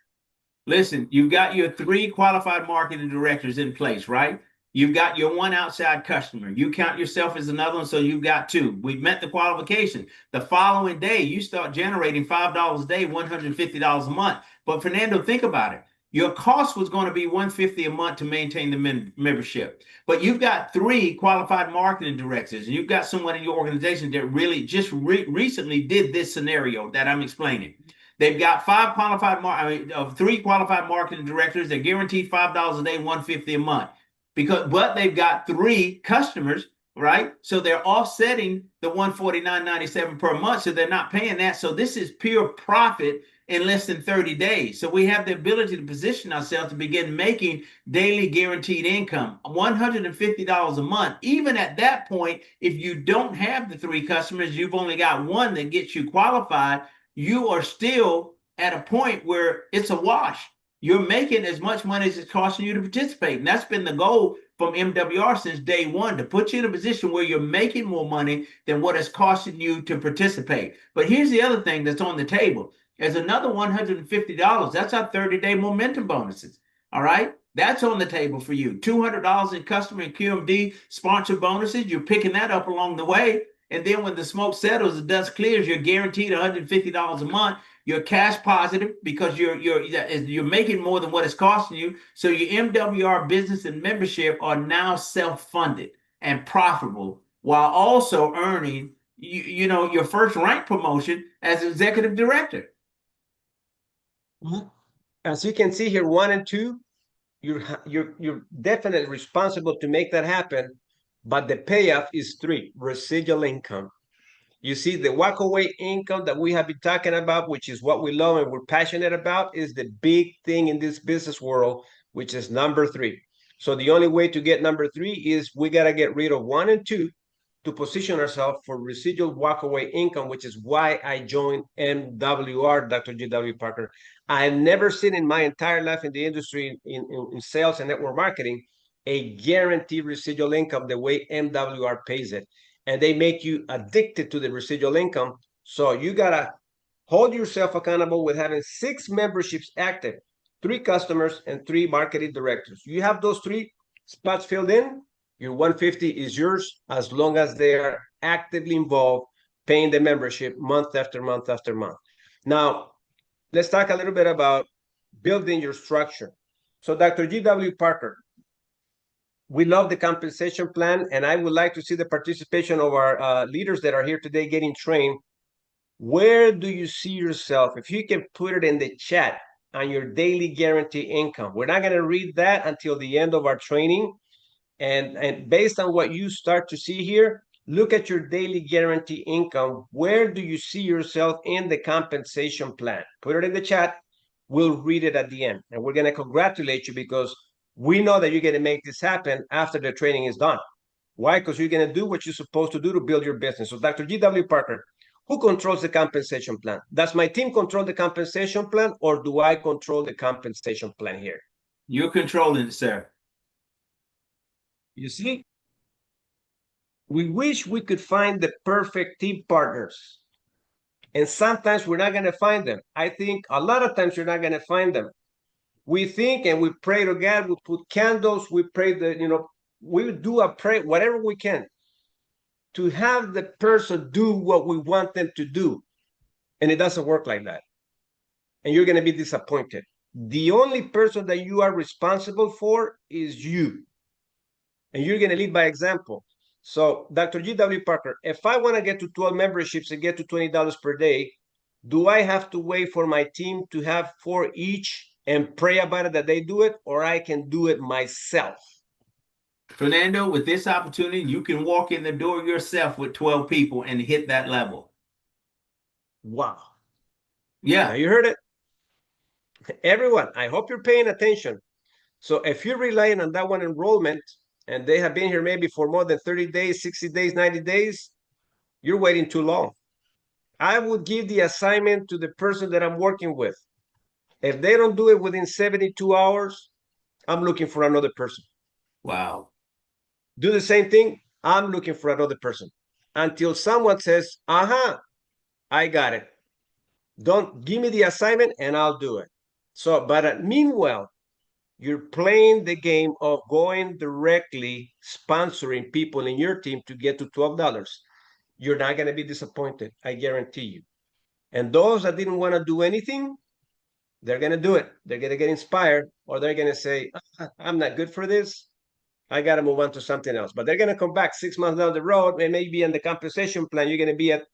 Listen, you've got your 3 qualified marketing directors in place, right? You've got your 1 outside customer. You count yourself as another one, so you've got 2. We've met the qualification. The following day, you start generating $5 a day, $150 a month. But Fernando, think about it. Your cost was going to be $150 a month to maintain the membership. But you've got 3 qualified marketing directors, and you've got someone in your organization that really just recently did this scenario that I'm explaining. They've got 3 qualified marketing directors. They're guaranteed $5 a day, $150 a month. But they've got 3 customers, right? So they're offsetting the $149.97 per month. So they're not paying that. So this is pure profit in less than 30 days. So we have the ability to position ourselves to begin making daily guaranteed income, $150 a month. Even at that point, if you don't have the 3 customers, you've only got 1 that gets you qualified, you are still at a point where it's a wash. You're making as much money as it's costing you to participate. And that's been the goal from MWR since day 1, to put you in a position where you're making more money than what it's costing you to participate. But here's the other thing that's on the table. There's another $150. That's our 30-day momentum bonuses. All right. That's on the table for you. $200 in customer and QMD sponsor bonuses. You're picking that up along the way. And then when the smoke settles, the dust clears, you're guaranteed $150 a month. You're cash positive because you're making more than what it's costing you. So your MWR business and membership are now self-funded and profitable, while also earning your first rank promotion as executive director. As you can see here, 1 and 2, you're definitely responsible to make that happen. But the payoff is 3, residual income. You see, the walkaway income that we have been talking about, which is what we love and we're passionate about, is the big thing in this business world, which is number 3. So the only way to get number 3 is we got to get rid of 1 and 2 to position ourselves for residual walkaway income, which is why I joined MWR, Dr. G.W. Parker. I've never seen in my entire life in the industry, in sales and network marketing, a guaranteed residual income the way MWR pays it. And they make you addicted to the residual income. So you got to hold yourself accountable with having 6 memberships active, 3 customers, and 3 marketing directors. You have those 3 spots filled in, your 150 is yours as long as they are actively involved, paying the membership month after month after month. Now, let's talk a little bit about building your structure. So Dr. G.W. Parker, we love the compensation plan, and I would like to see the participation of our leaders that are here today getting trained. Where do you see yourself? If you can put it in the chat on your daily guarantee income. We're not going to read that until the end of our training. And based on what you start to see here, look at your daily guarantee income. Where do you see yourself in the compensation plan? Put it in the chat. We'll read it at the end. And we're going to congratulate you because we know that you're going to make this happen after the training is done. Why? Because you're going to do what you're supposed to do to build your business. So Dr. G.W. Parker, who controls the compensation plan? Does my team control the compensation plan, or do I control the compensation plan here? You're controlling it, sir. You see, we wish we could find the perfect team partners. And sometimes we're not going to find them. I think a lot of times you're not going to find them. We think and we pray to God, we put candles, we pray that, we do a pray, whatever we can to have the person do what we want them to do. And it doesn't work like that. And you're going to be disappointed. The only person that you are responsible for is you. And you're going to lead by example. So, Dr. G.W. Parker, if I want to get to 12 memberships and get to $20 per day, do I have to wait for my team to have 4 each and pray about it that they do it, or I can do it myself? Fernando, with this opportunity, you can walk in the door yourself with 12 people and hit that level. Wow. Yeah. Now you heard it. Everyone, I hope you're paying attention. So if you're relying on that one enrollment and they have been here maybe for more than 30 days, 60 days, 90 days, you're waiting too long. I would give the assignment to the person that I'm working with. If they don't do it within 72 hours, I'm looking for another person. Wow. Do the same thing, I'm looking for another person until someone says, I got it. Don't give me the assignment and I'll do it. So, but meanwhile, you're playing the game of going directly sponsoring people in your team to get to $12. You're not going to be disappointed. I guarantee you. And those that didn't want to do anything, they're going to do it. They're going to get inspired, or they're going to say, I'm not good for this. I got to move on to something else. But they're going to come back 6 months down the road, and maybe in the compensation plan, you're going to be at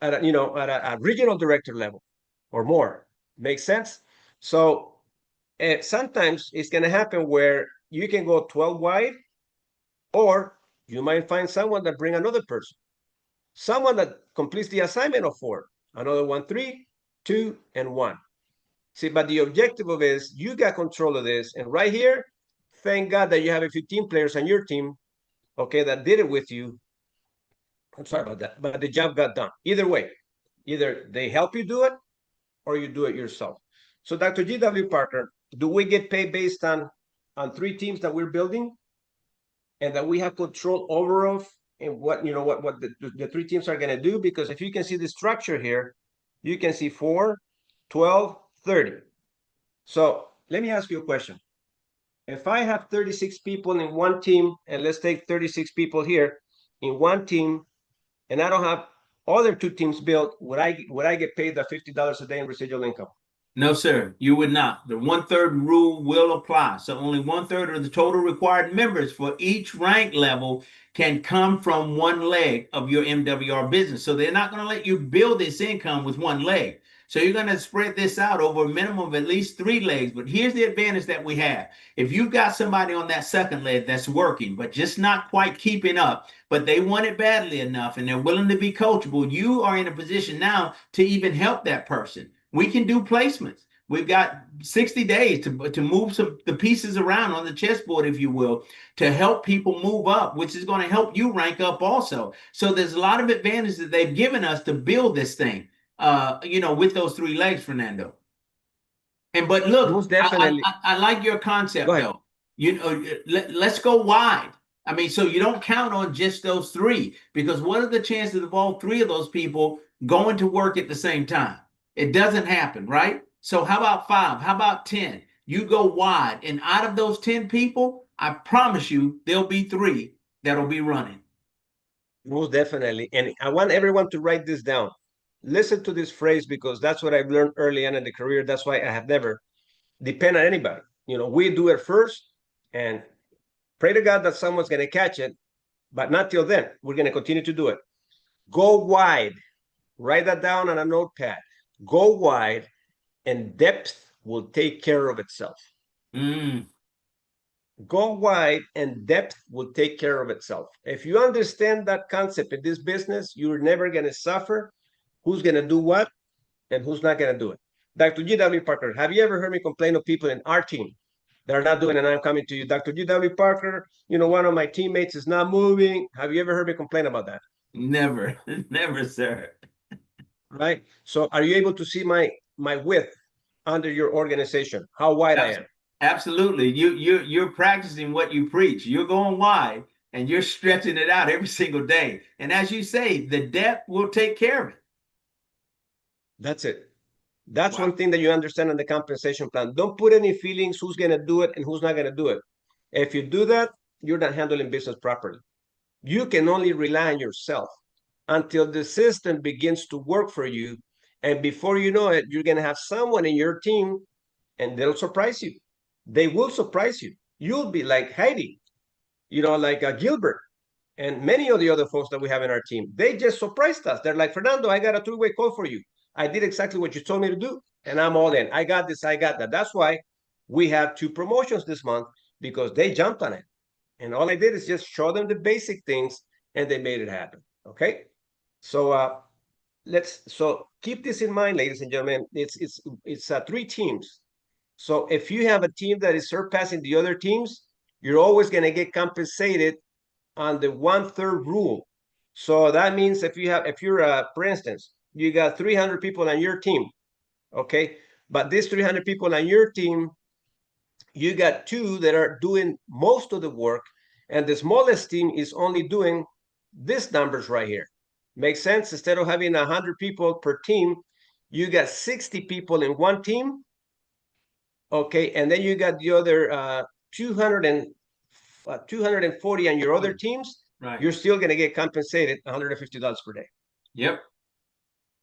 a regional director level or more. Makes sense? So sometimes it's going to happen where you can go 12 wide, or you might find someone that bring another person, someone that completes the assignment of 4, another one 3, 2, and 1. See, but the objective of it is you got control of this, and right here, thank God that you have a 15 players on your team, okay, that did it with you. I'm sorry about that, but the job got done. Either way, either they help you do it or you do it yourself. So Dr. G.W. Parker, do we get paid based on 3 teams that we're building and that we have control over of, and what the 3 teams are going to do? Because if you can see the structure here, you can see 4, 12, 30. So let me ask you a question. If I have 36 people in one team, and let's take 36 people here in one team, and I don't have other 2 teams built, would I get paid the $50 a day in residual income? No, sir, you would not. The 1/3 rule will apply. So only 1/3 of the total required members for each rank level can come from one leg of your MWR business. So they're not going to let you build this income with one leg. So you're going to spread this out over a minimum of at least 3 legs. But here's the advantage that we have. If you've got somebody on that second leg that's working, but just not quite keeping up, but they want it badly enough and they're willing to be coachable, you are in a position now to even help that person. We can do placements. We've got 60 days to move the pieces around on the chessboard, if you will, to help people move up, which is going to help you rank up also. So there's a lot of advantages that they've given us to build this thing, with those 3 legs, Fernando. But look, most definitely. I like your concept though. Let's go wide. I mean, so you don't count on just those 3, because what are the chances of all 3 of those people going to work at the same time? It doesn't happen, right? So how about 5? How about 10? You go wide, and out of those 10 people, I promise you, there'll be 3 that'll be running. Most definitely. And I want everyone to write this down. Listen to this phrase, because that's what I've learned early on in the career. That's why I have never depended on anybody. We do it first and pray to God that someone's going to catch it, but not till then. We're going to continue to do it. Go wide. Write that down on a notepad. Go wide, and depth will take care of itself. Go wide, and depth will take care of itself. If you understand that concept in this business, you're never going to suffer who's going to do what and who's not going to do it. Dr. G.W. Parker, have you ever heard me complain of people in our team that are not doing it? And I'm coming to you, Dr. G.W. Parker, one of my teammates is not moving. Have you ever heard me complain about that? Never, never, sir. Right? So are you able to see my width under your organization, how wide I am? Absolutely. You're practicing what you preach. You're going wide and you're stretching it out every single day. And as you say, the depth will take care of it. That's it. That's one thing that you understand in the compensation plan. Don't put any feelings who's going to do it and who's not going to do it. If you do that, you're not handling business properly. You can only rely on yourself until the system begins to work for you. And before you know it, you're going to have someone in your team, and they'll surprise you. They will surprise you. You'll be like Heidi, like Gilbert, and many of the other folks that we have in our team. They just surprised us. They're like, Fernando, I got a 3-way call for you. I did exactly what you told me to do, and I'm all in. I got this, I got that. That's why we have 2 promotions this month, because they jumped on it. And all I did is just show them the basic things, and they made it happen. Okay? So so keep this in mind, ladies and gentlemen. It's 3 teams. So if you have a team that is surpassing the other teams, you're always going to get compensated on the 1/3 rule. So that means if you're for instance, you got 300 people on your team, okay, but these 300 people on your team, you got two that are doing most of the work, and the smallest team is only doing these numbers right here. Makes sense? Instead of having 100 people per team, you got 60 people in one team, okay, and then you got the other 240 on your other teams. Right. You're still going to get compensated $150 per day. Yep.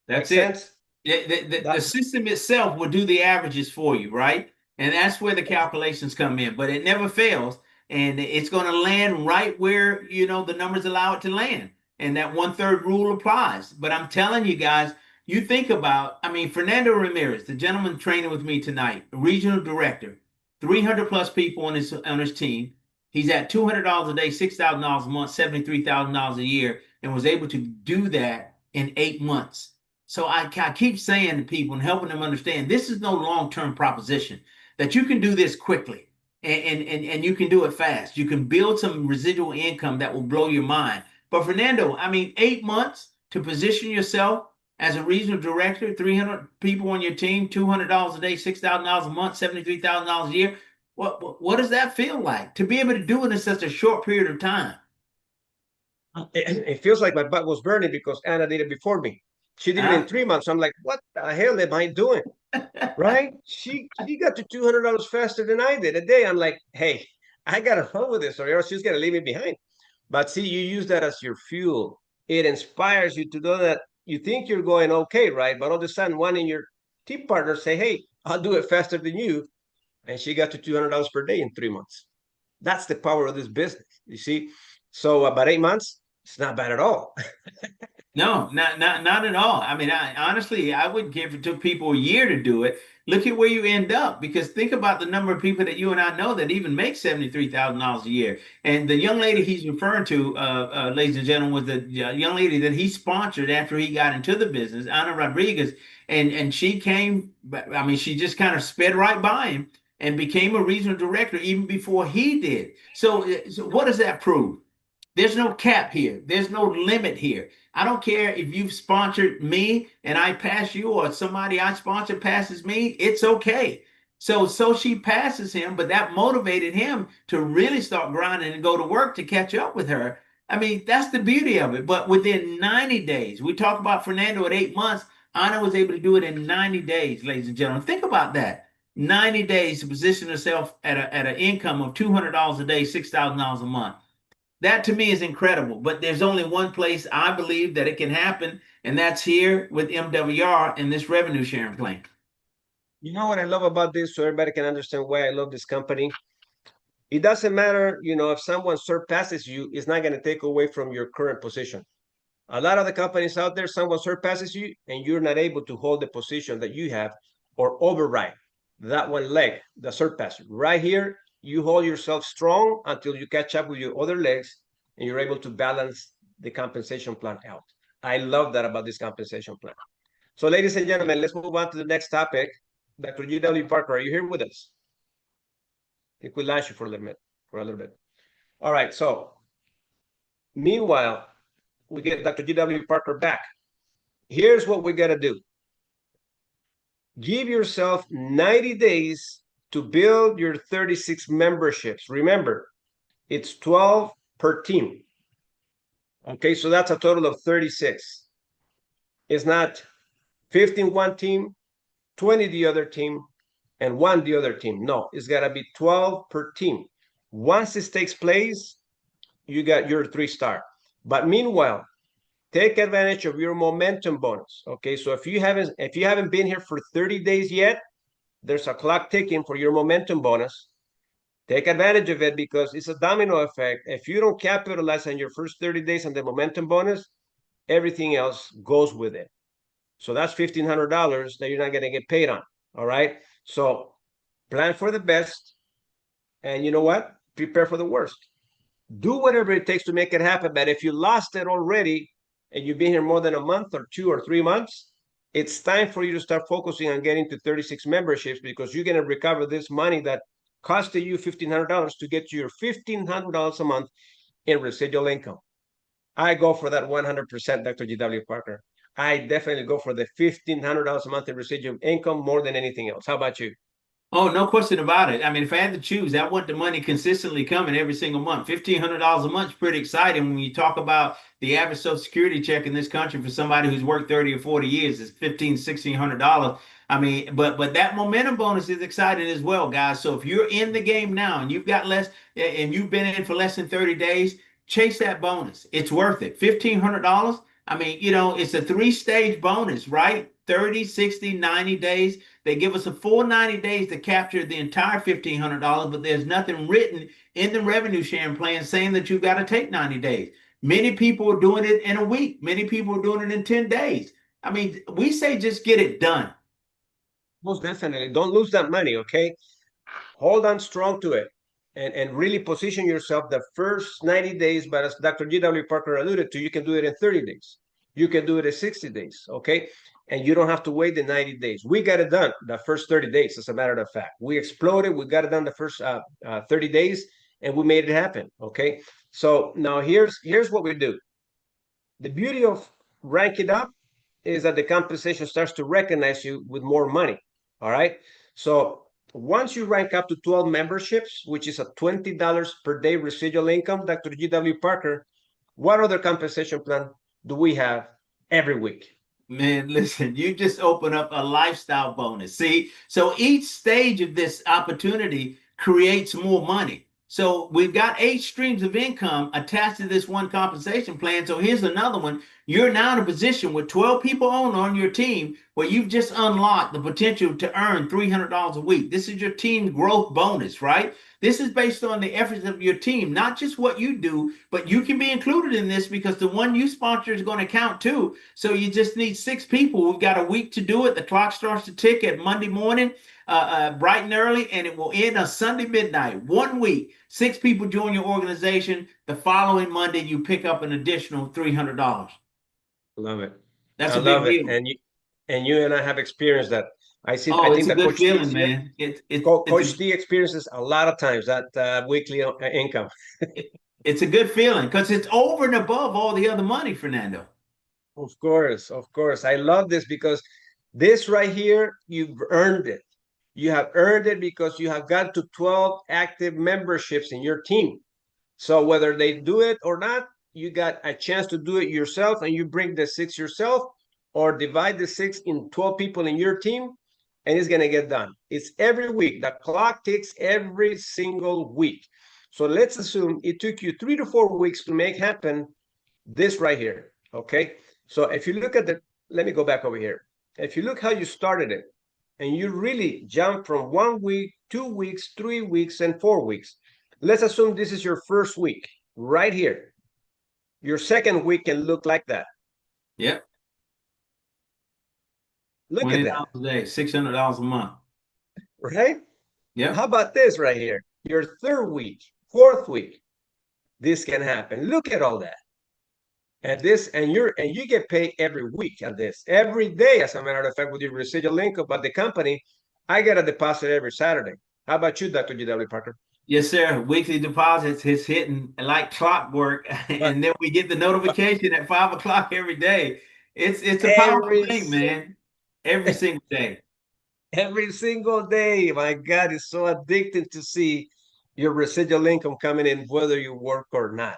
Makes That's it. sense? The system itself will do the averages for you, right? And that's where the calculations come in, but it never fails. And it's going to land right where, the numbers allow it to land. And that 1/3 rule applies. But I'm telling you guys, you think about, Fernando Ramirez, the gentleman training with me tonight, regional director, 300 plus people on his team. He's at $200 a day, $6,000 a month, $73,000 a year, and was able to do that in 8 months. So I keep saying to people and helping them understand this is no long-term proposition, that you can do this quickly and you can do it fast. You can build some residual income that will blow your mind. But Fernando, 8 months to position yourself as a regional director, 300 people on your team, $200 a day, $6,000 a month, $73,000 a year. What does that feel like to be able to do it in such a short period of time? It feels like my butt was burning because Anna did it before me. She did it in 3 months. I'm like, what the hell am I doing? Right? She got to $200 faster than I did a day. I'm like, hey, I gotta run with this, or else she's gonna leave me behind. But see, you use that as your fuel. It inspires you to know that you think you're going okay, right? But all of a sudden, one in your team partner say, hey, I'll do it faster than you. And she got to $200 per day in 3 months. That's the power of this business, you see? So about 8 months, it's not bad at all. No, not at all. Honestly, I wouldn't care if it took people a year to do it. Look at where you end up, because think about the number of people that you and I know that even make $73,000 a year. And the young lady he's referring to, ladies and gentlemen, was the young lady that he sponsored after he got into the business, Ana Rodriguez, and she came. She just kind of sped right by him and became a regional director even before he did. So what does that prove? There's no cap here. There's no limit here. I don't care if you've sponsored me and I pass you, or somebody I sponsor passes me. It's okay. So she passes him, but that motivated him to really start grinding and go to work to catch up with her. That's the beauty of it. But within 90 days, we talk about Fernando at 8 months. Ana was able to do it in 90 days, ladies and gentlemen. Think about that. 90 days to position herself at an income of $200 a day, $6,000 a month. That to me is incredible. But there's only one place I believe that it can happen, and that's here with MWR and this revenue sharing plan. You know what I love about this, so everybody can understand why I love this company? It doesn't matter, if someone surpasses you, it's not going to take away from your current position. A lot of the companies out there, someone surpasses you and you're not able to hold the position that you have or override that one leg, the surpass. Right here, you hold yourself strong until you catch up with your other legs and you're able to balance the compensation plan out. I love that about this compensation plan. So ladies and gentlemen, let's move on to the next topic. Dr. G.W. Parker, are you here with us? I think we lost you for a little bit. All right, so meanwhile, we get Dr. G.W. Parker back. Here's what we got to do. Give yourself 90 days to build your 36 memberships. Remember, it's 12 per team. Okay, so that's a total of 36. It's not 15 one team, 20 the other team, and 1 the other team. No, it's got to be 12 per team. Once this takes place, you got your 3-star. But meanwhile, take advantage of your momentum bonus. Okay, so if you haven't been here for 30 days yet, there's a clock ticking for your momentum bonus. Take advantage of it because it's a domino effect. If you don't capitalize on your first 30 days on the momentum bonus, everything else goes with it. So that's $1,500 that you're not going to get paid on. All right. So plan for the best. And you know what? Prepare for the worst. Do whatever it takes to make it happen. But if you lost it already and you've been here more than a month or 2 or 3 months, it's time for you to start focusing on getting to 36 memberships, because you're going to recover this money that costed you $1,500 to get you your $1,500 a month in residual income. I go for that 100%, Dr. G.W. Parker. I definitely go for the $1,500 a month in residual income more than anything else. How about you? Oh, no question about it. I mean, if I had to choose, I want the money consistently coming every single month. $1,500 a month is pretty exciting when you talk about the average Social Security check in this country for somebody who's worked 30 or 40 years is $1,600. I mean, but that momentum bonus is exciting as well, guys. So if you're in the game now and you've got less and you've been in for less than 30 days, chase that bonus. It's worth it. $1,500. I mean, it's a three-stage bonus, right? 30, 60, 90 days. They give us a full 90 days to capture the entire $1,500, but there's nothing written in the revenue sharing plan saying that you've got to take 90 days. Many people are doing it in a week. Many people are doing it in 10 days. I mean, we say just get it done. Most definitely. Don't lose that money, okay? Hold on strong to it and really position yourself the first 90 days. But as Dr. G.W. Parker alluded to, you can do it in 30 days. You can do it in 60 days, okay? And you don't have to wait the 90 days. We got it done the first 30 days, as a matter of fact. We exploded. We got it done the first 30 days, and we made it happen, okay? So now here's what we do. The beauty of rank it up is that the compensation starts to recognize you with more money, all right? So once you rank up to 12 memberships, which is a $20 per day residual income, Dr. G.W. Parker, what other compensation plan do we have every week? Man, listen, you just open up a lifestyle bonus. See, so each stage of this opportunity creates more money. So we've got 8 streams of income attached to this one compensation plan. So here's another one. You're now in a position with 12 people on your team where you've just unlocked the potential to earn $300 a week. This is your team growth bonus, right? This is based on the efforts of your team, not just what you do, but you can be included in this because the one you sponsor is going to count too. So you just need 6 people. We've got a week to do it. The clock starts to tick at Monday morning, bright and early, and it will end on Sunday midnight. 1 week, 6 people join your organization. The following Monday, you pick up an additional $300. Love it. That's I a big love it. deal. And you and I have experienced that. I Oh, think it's a that good Coach T feeling, is here. man. Coach T experiences a lot of times that weekly income. It's a good feeling because it's over and above all the other money, Fernando. Of course, of course. I love this because this right here, you've earned it. You have earned it because you have got to 12 active memberships in your team. So whether they do it or not, you got a chance to do it yourself and you bring the 6 yourself or divide the 6 in 12 people in your team and it's going to get done. It's every week. The clock ticks every single week. So let's assume it took you 3 to 4 weeks to make happen this right here. Okay. So if you look at let me go back over here. If you look how you started it and you really jump from 1 week, 2 weeks, 3 weeks, and 4 weeks, let's assume this is your first week right here. Your second week can look like that. Yep. Look at that. $20 a day, $600 a month. Right? Yeah. How about this right here? Your third week, fourth week, this can happen. Look at all that. And you get paid every week at this, every day, as a matter of fact, with your residual income. But the company, I get a deposit every Saturday. How about you, Dr. G.W. Parker? Yes, sir. Weekly deposits is hitting like clockwork, and then we get the notification at 5 o'clock every day. It's a powerful thing, man. Every single day. Every single day. My God, it's so addicting to see your residual income coming in, whether you work or not.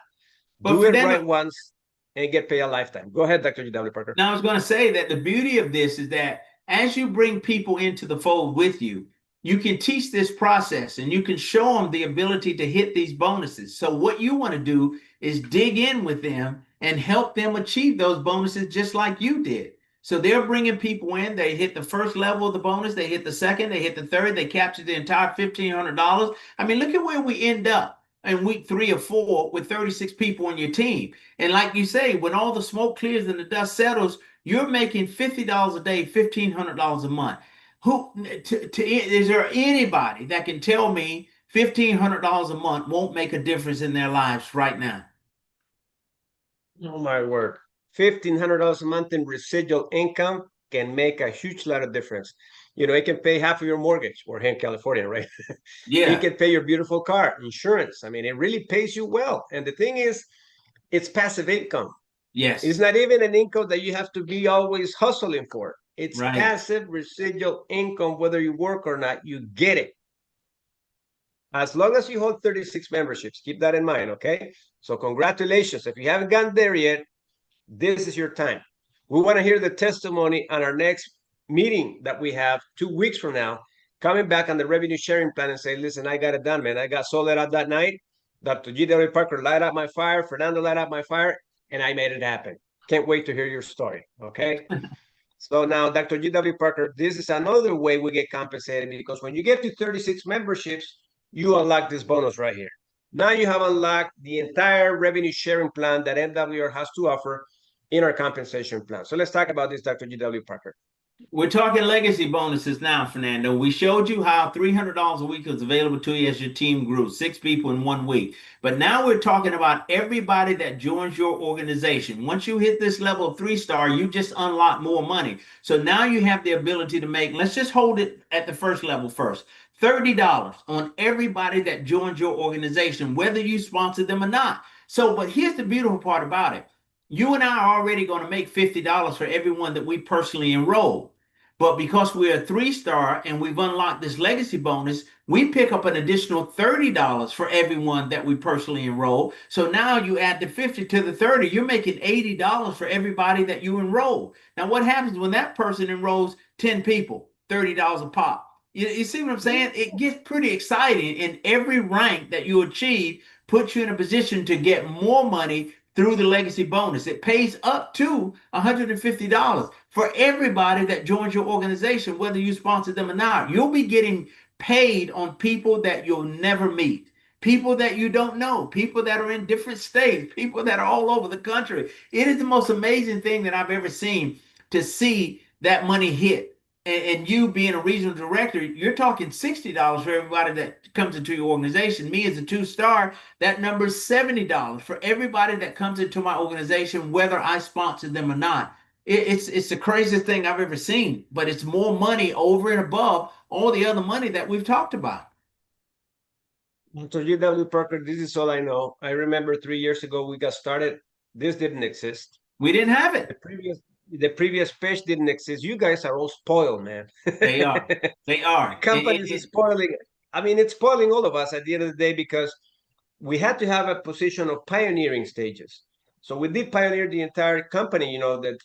But do it right once and get paid a lifetime. Go ahead, Dr. G.W. Parker. Now, I was going to say that the beauty of this is that as you bring people into the fold with you, you can teach this process and you can show them the ability to hit these bonuses. So what you want to do is dig in with them and help them achieve those bonuses just like you did. So they're bringing people in. They hit the first level of the bonus. They hit the second. They hit the third. They captured the entire $1,500. I mean, look at where we end up in week 3 or 4 with 36 people on your team. And like you say, when all the smoke clears and the dust settles, you're making $50 a day, $1,500 a month. Is there anybody that can tell me $1,500 a month won't make a difference in their lives right now? Oh my word. $1,500 a month in residual income can make a huge lot of difference. You know, it can pay half of your mortgage. We're here in California, right? Yeah. It can pay your beautiful car, insurance. I mean, it really pays you well. And the thing is, it's passive income. It's Yes. not even an income that you have to be always hustling for. It's Right. passive residual income, whether you work or not, you get it. As long as you hold 36 memberships, keep that in mind, okay? So congratulations. If you haven't gotten there yet, this is your time. We want to hear the testimony on our next meeting that we have 2 weeks from now, coming back on the revenue sharing plan and say, listen, I got it done, man. I got sold out that night. Dr. G.W. Parker light up my fire. Fernando light up my fire, and I made it happen. Can't wait to hear your story, okay? So now, Dr. G.W. Parker, this is another way we get compensated, because when you get to 36 memberships, you unlock this bonus right here. Now you have unlocked the entire revenue sharing plan that MWR has to offer in our compensation plan. So let's talk about this, Dr. G.W. Parker. We're talking legacy bonuses now, Fernando. We showed you how $300 a week was available to you as your team grew, 6 people in 1 week. But now we're talking about everybody that joins your organization. Once you hit this level of 3-star, you just unlock more money. So now you have the ability to make, let's just hold it at the first level first. $30 on everybody that joins your organization, whether you sponsor them or not. So, but here's the beautiful part about it. You and I are already going to make $50 for everyone that we personally enroll. But because we're a 3-star and we've unlocked this legacy bonus, we pick up an additional $30 for everyone that we personally enroll. So now you add the 50 to the 30, you're making $80 for everybody that you enroll. Now, what happens when that person enrolls 10 people, $30 a pop? You see what I'm saying? It gets pretty exciting, and every rank that you achieve puts you in a position to get more money through the legacy bonus. It pays up to $150 for everybody that joins your organization, whether you sponsor them or not. You'll be getting paid on people that you'll never meet, people that you don't know, people that are in different states, people that are all over the country. It is the most amazing thing that I've ever seen, to see that money hit. And you being a regional director, you're talking $60 for everybody that comes into your organization. Me as a 2-star, that number is $70 for everybody that comes into my organization, whether I sponsor them or not. It's the craziest thing I've ever seen, but it's more money over and above all the other money that we've talked about. So G.W. Parker, this is all I know. I remember 3 years ago we got started. This didn't exist. We didn't have The it. previous page didn't exist. You guys are all spoiled, man. They are. They are. Companies are spoiling. I mean, it's spoiling all of us at the end of the day, because we had to have a position of pioneering stages. So we did pioneer the entire company, you know, that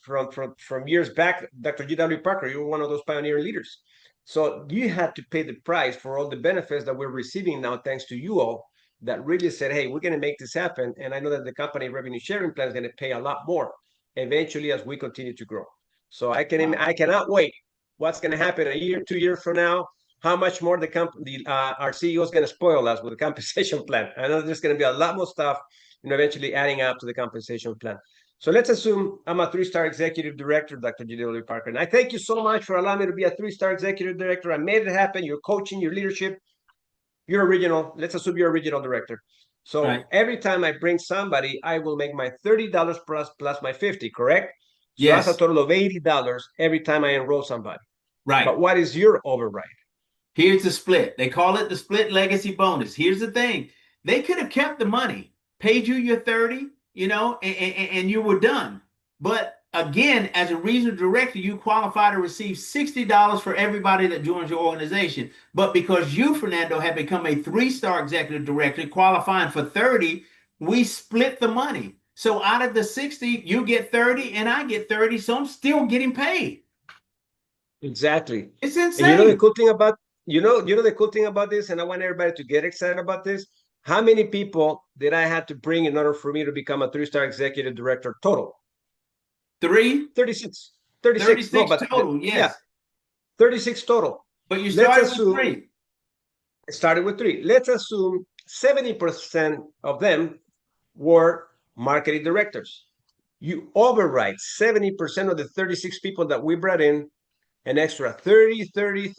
from years back. Dr. G.W. Parker, you were one of those pioneer leaders. So you had to pay the price for all the benefits that we're receiving now, thanks to you all, that really said, hey, we're going to make this happen. And I know that the company revenue sharing plan is going to pay a lot more eventually as we continue to grow. So I cannot wait. What's going to happen a year, 2 years from now? How much more the company, our CEO is going to spoil us with the compensation plan. I know there's going to be a lot more stuff, you know, eventually adding up to the compensation plan. So let's assume I'm a 3-star executive director, Dr. G.W. Parker. And I thank you so much for allowing me to be a 3-star executive director. I made it happen. Your coaching, your leadership, you're original. Let's assume you're a regional director. So Right. every time I bring somebody, I will make my $30 plus my 50, correct? So Yes. that's a total of $80 every time I enroll somebody. Right. But what is your override? Here's the split. They call it the split legacy bonus. Here's the thing. They could have kept the money, paid you your 30, you know, and you were done. But again, as a regional director, you qualify to receive $60 for everybody that joins your organization. But because you, Fernando, have become a 3-star executive director, qualifying for 30, we split the money. So out of the 60, you get 30 and I get 30. So I'm still getting paid. Exactly. It's And insane. you know the cool thing about the cool thing about this, and I want everybody to get excited about this. How many people did I have to bring in order for me to become a 3-star executive director total? 36. 36. No, but total, yes. Yeah, 36 total. But you started with 3. Started with 3. Let's assume 70% of them were marketing directors. You override 70% of the 36 people that we brought in, an extra $30.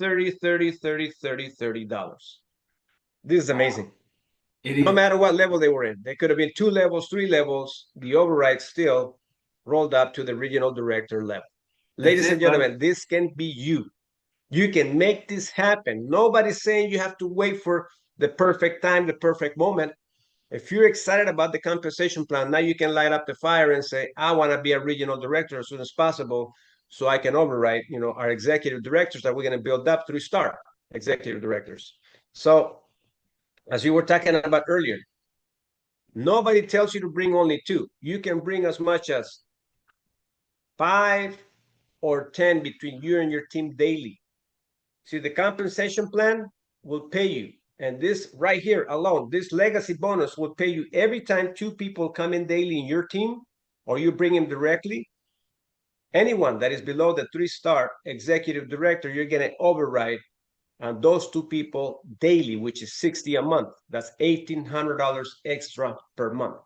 This is amazing. No matter what level they were in. They could have been 2 levels, 3 levels. The override still rolled up to the regional director level. Ladies and gentlemen, this can be you. You can make this happen. Nobody's saying you have to wait for the perfect time, the perfect moment. If you're excited about the compensation plan, now you can light up the fire and say, I want to be a regional director as soon as possible so I can override, our executive directors that we're going to build up 3-star executive directors. So as you were talking about earlier, nobody tells you to bring only 2. You can bring as much as 5 or 10 between you and your team daily. See, the compensation plan will pay you. And this right here alone, this legacy bonus will pay you every time 2 people come in daily in your team, or you bring them directly. Anyone that is below the 3-star executive director, you're going to override on those 2 people daily, which is $60 a month. That's $1,800 extra per month.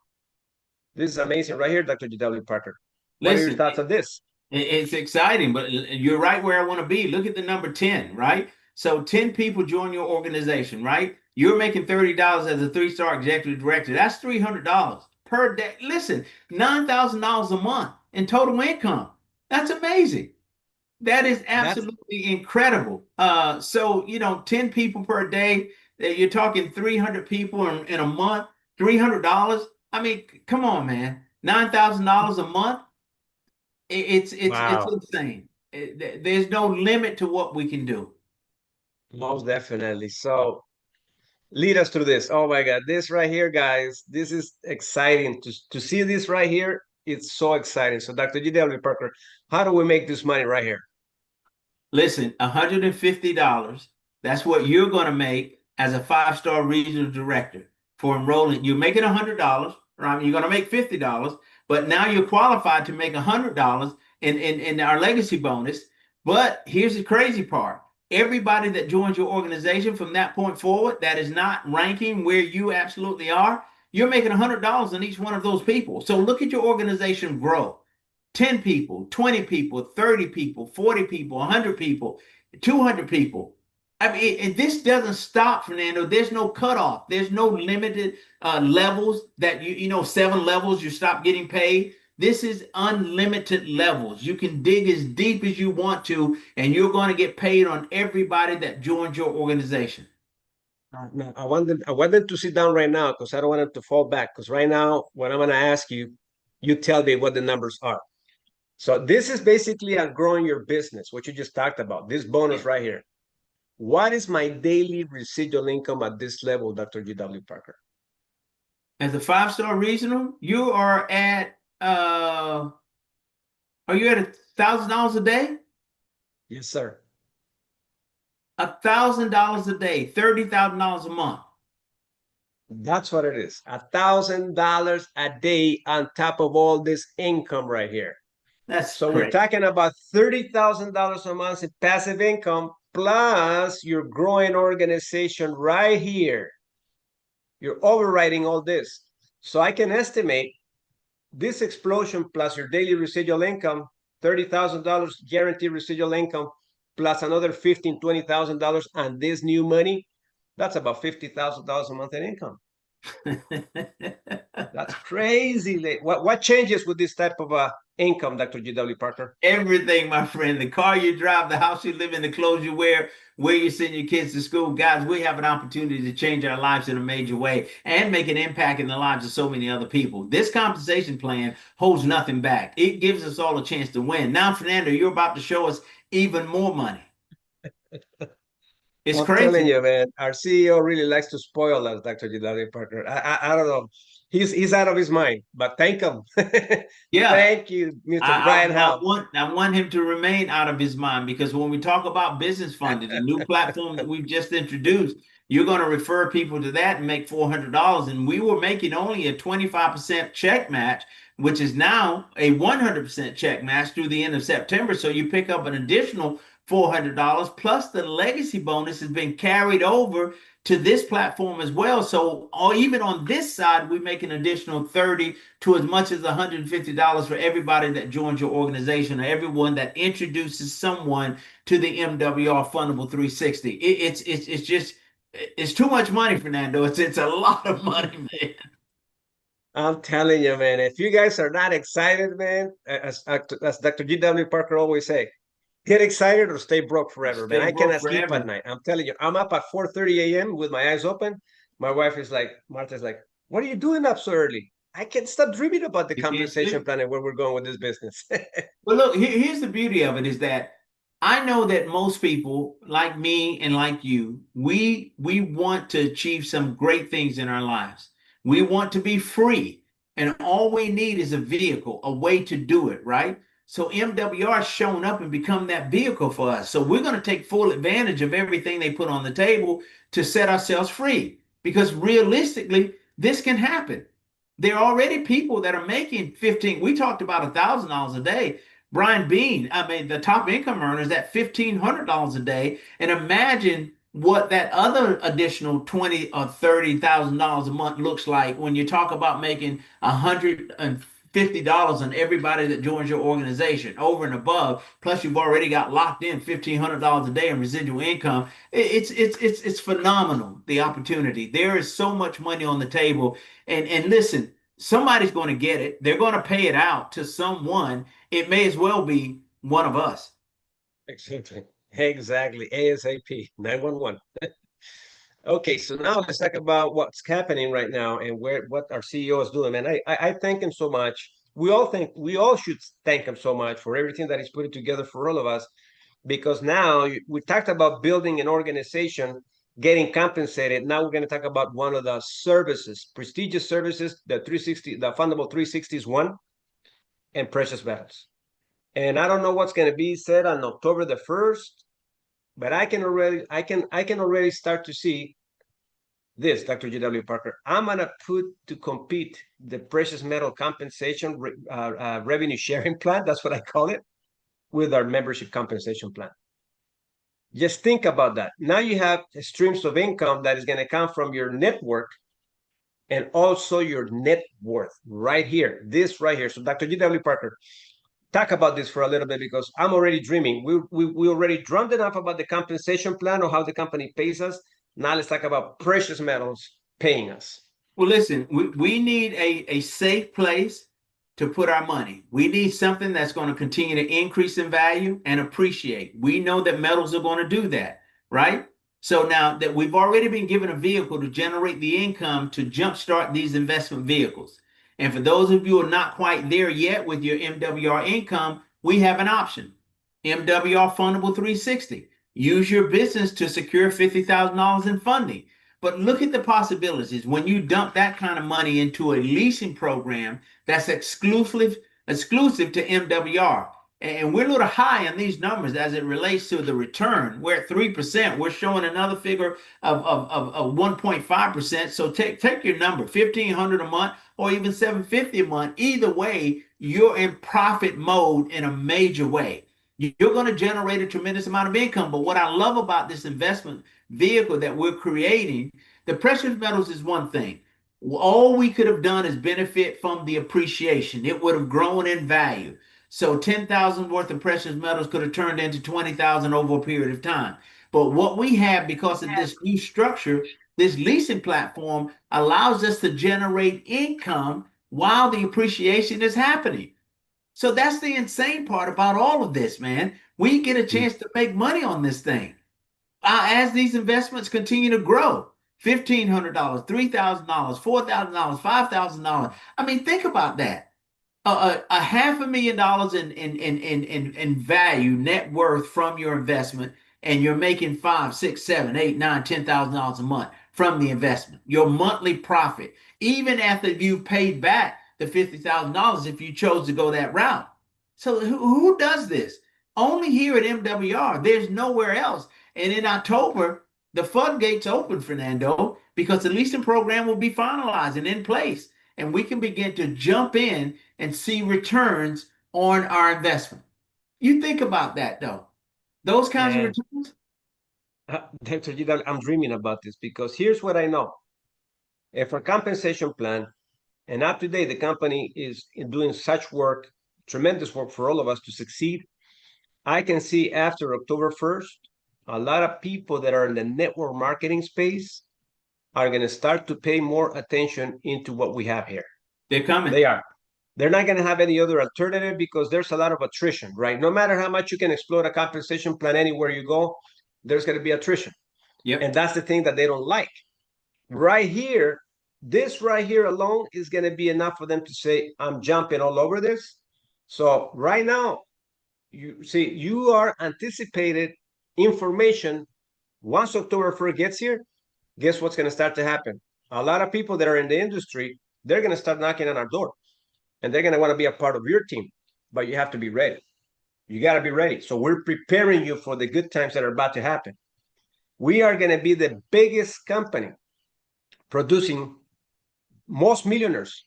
This is amazing right here, Dr. G.W. Parker. What are your thoughts on this? It's exciting, but you're right where I want to be. Look at the number 10, right? So 10 people join your organization, right? You're making $30 as a 3-star executive director. That's $300 per day. Listen, $9,000 a month in total income. That's amazing. That is absolutely incredible. So, 10 people per day, you're talking 300 people in a month, $300. I mean, come on, man. $9,000 a month. It's insane. There's no limit to what we can do. Most definitely. So lead us through this. Oh my God, this right here, guys, this is exciting to see this right here. It's so exciting. So Dr. G.W. Parker, how do we make this money right here? Listen, $150. That's what you're going to make as a 5-star regional director for enrolling. You're making $100, right? You're going to make $50, but now you're qualified to make $100 in our legacy bonus. But here's the crazy part. Everybody that joins your organization from that point forward, that is not ranking where you absolutely are, you're making $100 in each one of those people. So look at your organization grow. 10 people, 20 people, 30 people, 40 people, 100 people, 200 people. I mean, this doesn't stop, Fernando. There's no cutoff. There's no limited levels that 7 levels you stop getting paid. This is unlimited levels. You can dig as deep as you want to, and you're going to get paid on everybody that joins your organization. I want them to sit down right now because I don't want them to fall back. Because right now, what I'm going to ask you, you tell me what the numbers are. So this is basically on growing your business, what you just talked about, this bonus right here. What is my daily residual income at this level, Dr. G.W. Parker? As a 5-star regional, you are at are you at $1,000 a day? Yes, sir. $1,000 a day, $30,000 a month. That's what it is. $1,000 a day on top of all this income right here. That's so great. We're talking about $30,000 a month in passive income, plus your growing organization right here. You're overriding all this. So I can estimate this explosion plus your daily residual income, $30,000 guaranteed residual income, plus another $15,000, $20,000 on this new money. That's about $50,000 a month in income. That's crazy. What changes with this type of income, Dr. G.W. Parker? Everything, my friend. The car you drive, the house you live in, the clothes you wear, where you send your kids to school. Guys, we have an opportunity to change our lives in a major way and make an impact in the lives of so many other people. This compensation plan holds nothing back. It gives us all a chance to win. Now, Fernando, you're about to show us even more money. It's crazy. I'm telling you, man, our CEO really likes to spoil us, Dr. G.W. Parker. I don't know. He's out of his mind, but thank him. Yeah. Thank you, Mr. Brian Howe. I want him to remain out of his mind, because when we talk about business funded, the new platform that we've just introduced, you're going to refer people to that and make $400. And we were making only a 25% check match, which is now a 100% check match through the end of September. So you pick up an additional $400, plus the legacy bonus has been carried over to this platform as well. So even on this side, we make an additional $30 to as much as $150 for everybody that joins your organization, or everyone that introduces someone to the MWR Fundable 360. It's too much money, Fernando. It's a lot of money, man. I'm telling you, man, if you guys are not excited, man, as Dr. G.W. Parker always say, Get excited or stay broke forever, man. Stay I broke cannot sleep at forever. night. I'm telling you, I'm up at 4:30 a.m. with my eyes open. My wife is like, Martha's like, what are you doing up so early? I can't stop dreaming about the You can't compensation sleep. plan and where we're going with this business. But look, here's the beauty of it is that I know that most people like me and like you, we want to achieve some great things in our lives. We want to be free, and all we need is a vehicle, a way to do it, right? So MWR has shown up and become that vehicle for us. So we're going to take full advantage of everything they put on the table to set ourselves free. Because realistically, this can happen. There are already people that are making 15. We talked about $1,000 a day. Brian Bean, I mean, the top income earners at $1,500 a day. And imagine what that other additional $20,000 or $30,000 a month looks like when you talk about making $150 on everybody that joins your organization over and above. Plus, you've already got locked in $1,500 a day in residual income. It's phenomenal, the opportunity. There is so much money on the table. And listen, somebody's going to get it. They're going to pay it out to someone. It may as well be one of us. Exactly. Exactly. ASAP 911. Okay, so now let's talk about what's happening right now and where what our CEO is doing. And I thank him so much. We all should thank him so much for everything that he's putting together for all of us. Because now we talked about building an organization, getting compensated. Now we're going to talk about one of the services, prestigious services, the 360, the fundable 360s one, and precious metals. And I don't know what's going to be said on October the 1st, but I can already start to see this, Dr. G.W. Parker. I'm going to put to compete the precious metal compensation revenue sharing plan. That's what I call it, with our membership compensation plan. Just think about that. Now you have streams of income that is going to come from your network and also your net worth right here, this right here. So Dr. G.W. Parker, talk about this for a little bit because I'm already dreaming. We already drummed enough about the compensation plan or how the company pays us. Now let's talk about precious metals paying us. Well, listen, we need a safe place to put our money. We need something that's going to continue to increase in value and appreciate. We know that metals are going to do that, right? So now that we've already been given a vehicle to generate the income to jumpstart these investment vehicles. And for those of you who are not quite there yet with your MWR income, we have an option. MWR Fundable 360. Use your business to secure $50,000 in funding. But look at the possibilities when you dump that kind of money into a leasing program that's exclusive to MWR. And we're a little high on these numbers as it relates to the return. We're at 3%. We're showing another figure of 1.5%. So take your number, $1,500 a month or even $750 a month. Either way, you're in profit mode in a major way. You're going to generate a tremendous amount of income. But what I love about this investment vehicle that we're creating, the precious metals is one thing. All we could have done is benefit from the appreciation. It would have grown in value. So 10,000 worth of precious metals could have turned into 20,000 over a period of time. But what we have because of this new structure, this leasing platform allows us to generate income while the appreciation is happening. So that's the insane part about all of this, man. We get a chance to make money on this thing. As these investments continue to grow, $1,500, $3,000, $4,000, $5,000. I mean, think about that. A $500,000 in value, net worth from your investment, and you're making $5, $6, $7, $8, $9, $10,000 a month from the investment. Your monthly profit, even after you paid back the $50,000 if you chose to go that route. So who does this? Only here at MWR. There's nowhere else. And in October, the floodgates open, Fernando, because the leasing program will be finalized and in place. And we can begin to jump in and see returns on our investment. You think about that, though. Those kinds of returns. Dr. Gidal, I'm dreaming about this because here's what I know. If a compensation plan, and up to date, the company is doing such work, tremendous work for all of us to succeed. I can see after October 1st, a lot of people that are in the network marketing space are going to start to pay more attention into what we have here. They're coming. They are. They're not going to have any other alternative because there's a lot of attrition, right? No matter how much you can explode a compensation plan anywhere you go, there's going to be attrition. Yep. And that's the thing that they don't like. Right here, this right here alone is going to be enough for them to say, I'm jumping all over this. So right now, you see, you are anticipated information. Once October 1st gets here, guess what's going to start to happen? A lot of people that are in the industry, they're going to start knocking on our door and they're going to want to be a part of your team, but you have to be ready. You got to be ready. So we're preparing you for the good times that are about to happen. We are going to be the biggest company producing most millionaires.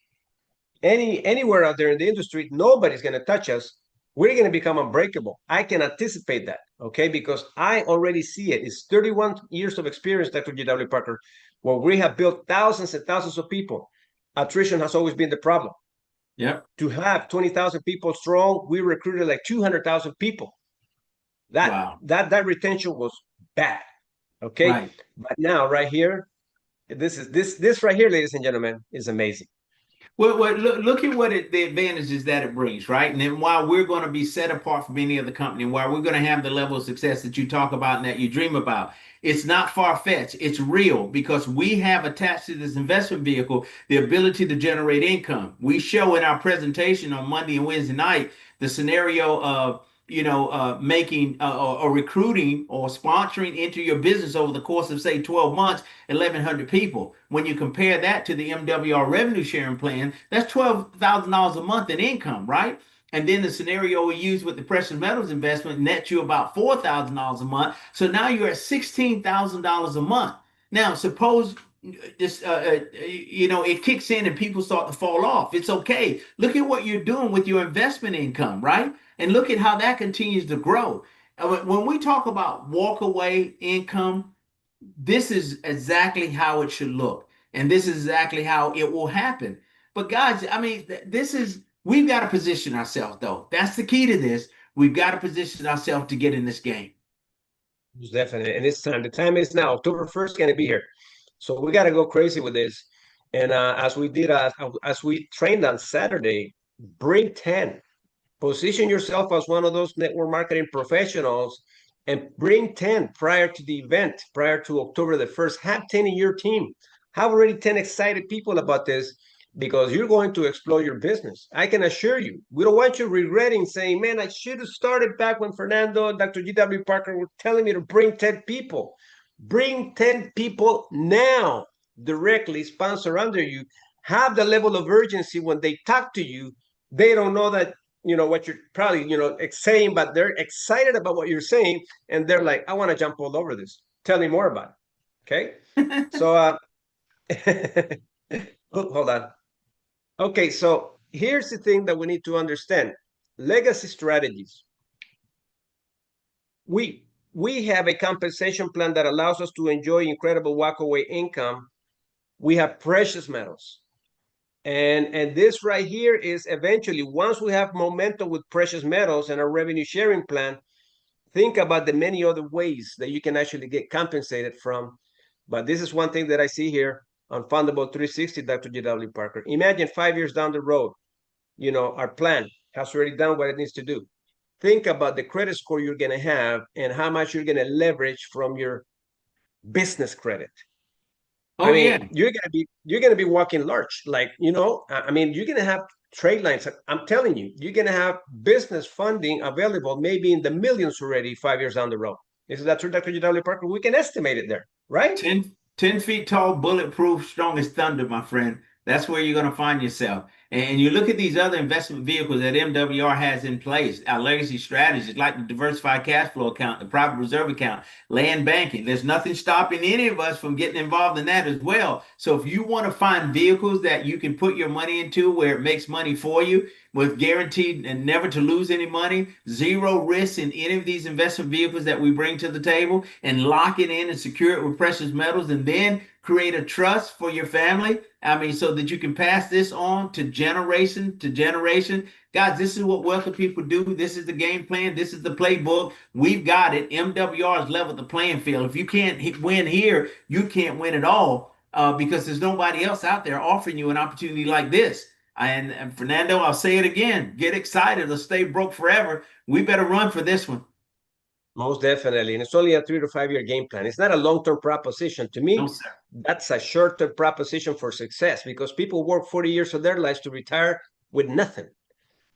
Anywhere out there in the industry, nobody's going to touch us. We're going to become unbreakable. I can anticipate that, okay? Because I already see it. It's 31 years of experience, Dr. G.W. Parker, where we have built thousands and thousands of people. Attrition has always been the problem. Yep. To have 20,000 people strong, we recruited like 200,000 people. That retention was bad, okay? Right. But now, right here, this right here, ladies and gentlemen, is amazing. Well, look at the advantages that it brings, right? And then why we're going to be set apart from any other company, and why we're going to have the level of success that you talk about and that you dream about. It's not far-fetched. It's real, because we have attached to this investment vehicle the ability to generate income. We show in our presentation on Monday and Wednesday night the scenario of making or recruiting or sponsoring into your business over the course of, say, 12 months, 1,100 people. When you compare that to the MWR revenue sharing plan, that's $12,000 a month in income, right? And then the scenario we use with the precious metals investment nets you about $4,000 a month. So now you're at $16,000 a month. Now, suppose this, it kicks in and people start to fall off. It's okay. Look at what you're doing with your investment income, right? And look at how that continues to grow. When we talk about walk away income, this is exactly how it should look. And this is exactly how it will happen. But guys, I mean, we've got to position ourselves, though. That's the key to this. We've got to position ourselves to get in this game. Definitely. And it's time. The time is now. October 1st going to be here. So we got to go crazy with this. And as we trained on Saturday, bring 10. Position yourself as one of those network marketing professionals and bring 10 prior to the event, prior to October the 1st. Have 10 in your team. Have already 10 excited people about this, because you're going to explode your business. I can assure you. We don't want you regretting saying, man, I should have started back when Fernando and Dr. G.W. Parker were telling me to bring 10 people. Bring 10 people now, directly sponsor under you. Have the level of urgency when they talk to you. They don't know that what you're probably saying, but they're excited about what you're saying, and they're like, I want to jump all over this. Tell me more about it. Okay. So hold on. Okay, so here's the thing that we need to understand. Legacy strategies. We have a compensation plan that allows us to enjoy incredible walkaway income. We have precious metals. And this right here is eventually, once we have momentum with precious metals and our revenue sharing plan, think about the many other ways that you can actually get compensated from. But this is one thing that I see here on Fundable 360, Dr. G.W. Parker. Imagine 5 years down the road, our plan has already done what it needs to do. Think about the credit score you're going to have and how much you're going to leverage from your business credit. Oh, yeah. You're gonna be walking large, you're gonna have trade lines. I'm telling you, you're gonna have business funding available, maybe in the millions already 5 years down the road. Is that true, Dr. G.W. Parker? We can estimate it there, right? 10 feet tall, bulletproof, strong as thunder, my friend. That's where you're going to find yourself. And you look at these other investment vehicles that MWR has in place, our legacy strategies like the diversified cash flow account, the private reserve account, land banking. There's nothing stopping any of us from getting involved in that as well. So if you want to find vehicles that you can put your money into where it makes money for you, with guaranteed and never to lose any money, zero risk in any of these investment vehicles that we bring to the table, and lock it in and secure it with precious metals, and then create a trust for your family. So that you can pass this on to generation to generation. Guys, this is what wealthy people do. This is the game plan. This is the playbook. We've got it. MWR has leveled the playing field. If you can't win here, you can't win at all, because there's nobody else out there offering you an opportunity like this. And Fernando, I'll say it again. Get excited. Let's stay broke forever. We better run for this one. Most definitely. And it's only a 3 to 5 year game plan. It's not a long-term proposition. To No, me, sir. that's a short-term proposition for success because people work 40 years of their lives to retire with nothing.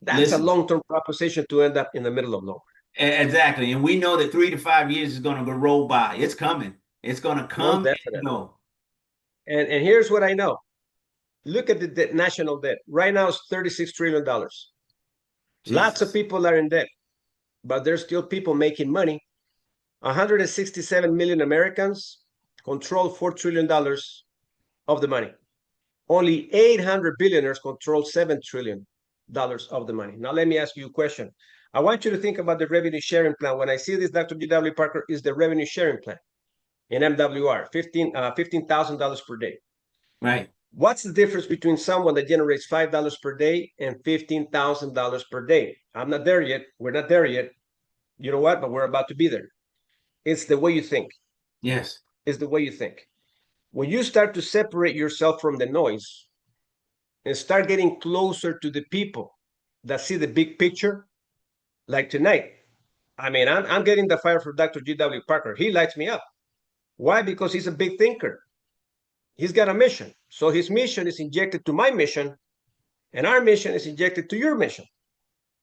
That's a Listen, long-term proposition to end up in the middle of nowhere. exactly. And we know that 3 to 5 years is going to go roll by. It's coming. It's going to Most come and definitely. go. And here's what I know. Look at the national debt. Right now it's $36 trillion. Lots of Jesus. people are in debt, but there's still people making money. 167 million Americans control $4 trillion of the money. Only 800 billionaires control $7 trillion of the money. Now, let me ask you a question. I want you to think about the revenue sharing plan. When I see this, Dr. G.W. Parker, is the revenue sharing plan in MWR, $15,000 per day. Right. What's the difference between someone that generates $5 per day and $15,000 per day? I'm not there yet. We're not there yet. You know what? But we're about to be there. It's the way you think. Yes. It's the way you think. When you start to separate yourself from the noise and start getting closer to the people that see the big picture, like tonight, I mean, I'm getting the fire for Dr. G.W. Parker. He lights me up. Why? Because he's a big thinker. He's got a mission. So his mission is injected to my mission, and our mission is injected to your mission.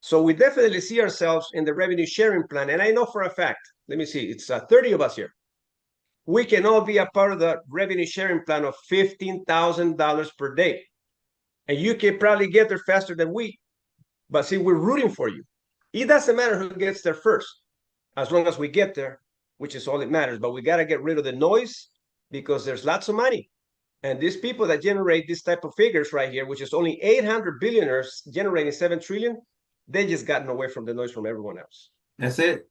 So we definitely see ourselves in the revenue sharing plan. And I know for a fact, let me see, it's 30 of us here. We can all be a part of the revenue sharing plan of $15,000 per day. And you can probably get there faster than we. But see, we're rooting for you. It doesn't matter who gets there first, as long as we get there, which is all that matters. But we got to get rid of the noise because there's lots of money. And these people that generate this type of figures right here, which is only 800 billionaires generating 7 trillion, they just gotten away from the noise from everyone else. That's it.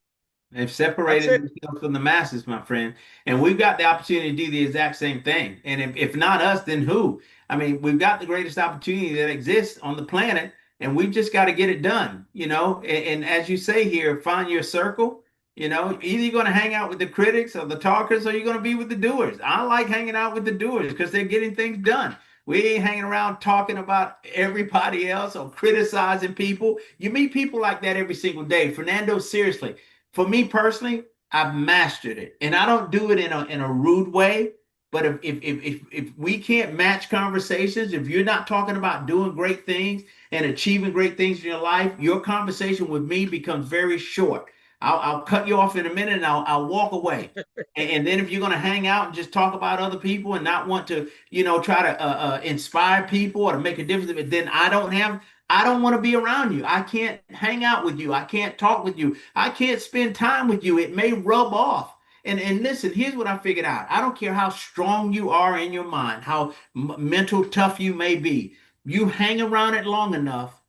They've separated themselves from the masses, my friend. And we've got the opportunity to do the exact same thing. And if not us, then who? I mean, we've got the greatest opportunity that exists on the planet, and we've just got to get it done, you know. And as you say here, find your circle. You know, either you're going to hang out with the critics or the talkers, or you're going to be with the doers. I like hanging out with the doers because they're getting things done. We ain't hanging around talking about everybody else or criticizing people. You meet people like that every single day. Fernando, seriously, for me personally, I've mastered it, and I don't do it in a rude way. But if we can't match conversations, if you're not talking about doing great things and achieving great things in your life, your conversation with me becomes very short. I'll cut you off in a minute and I'll walk away. And then if you're going to hang out and just talk about other people and not want to, you know, try to inspire people or to make a difference, then I don't want to be around you. I can't hang out with you. I can't talk with you. I can't spend time with you. It may rub off. And listen, here's what I figured out. I don't care how strong you are in your mind, how mental tough you may be. You hang around it long enough,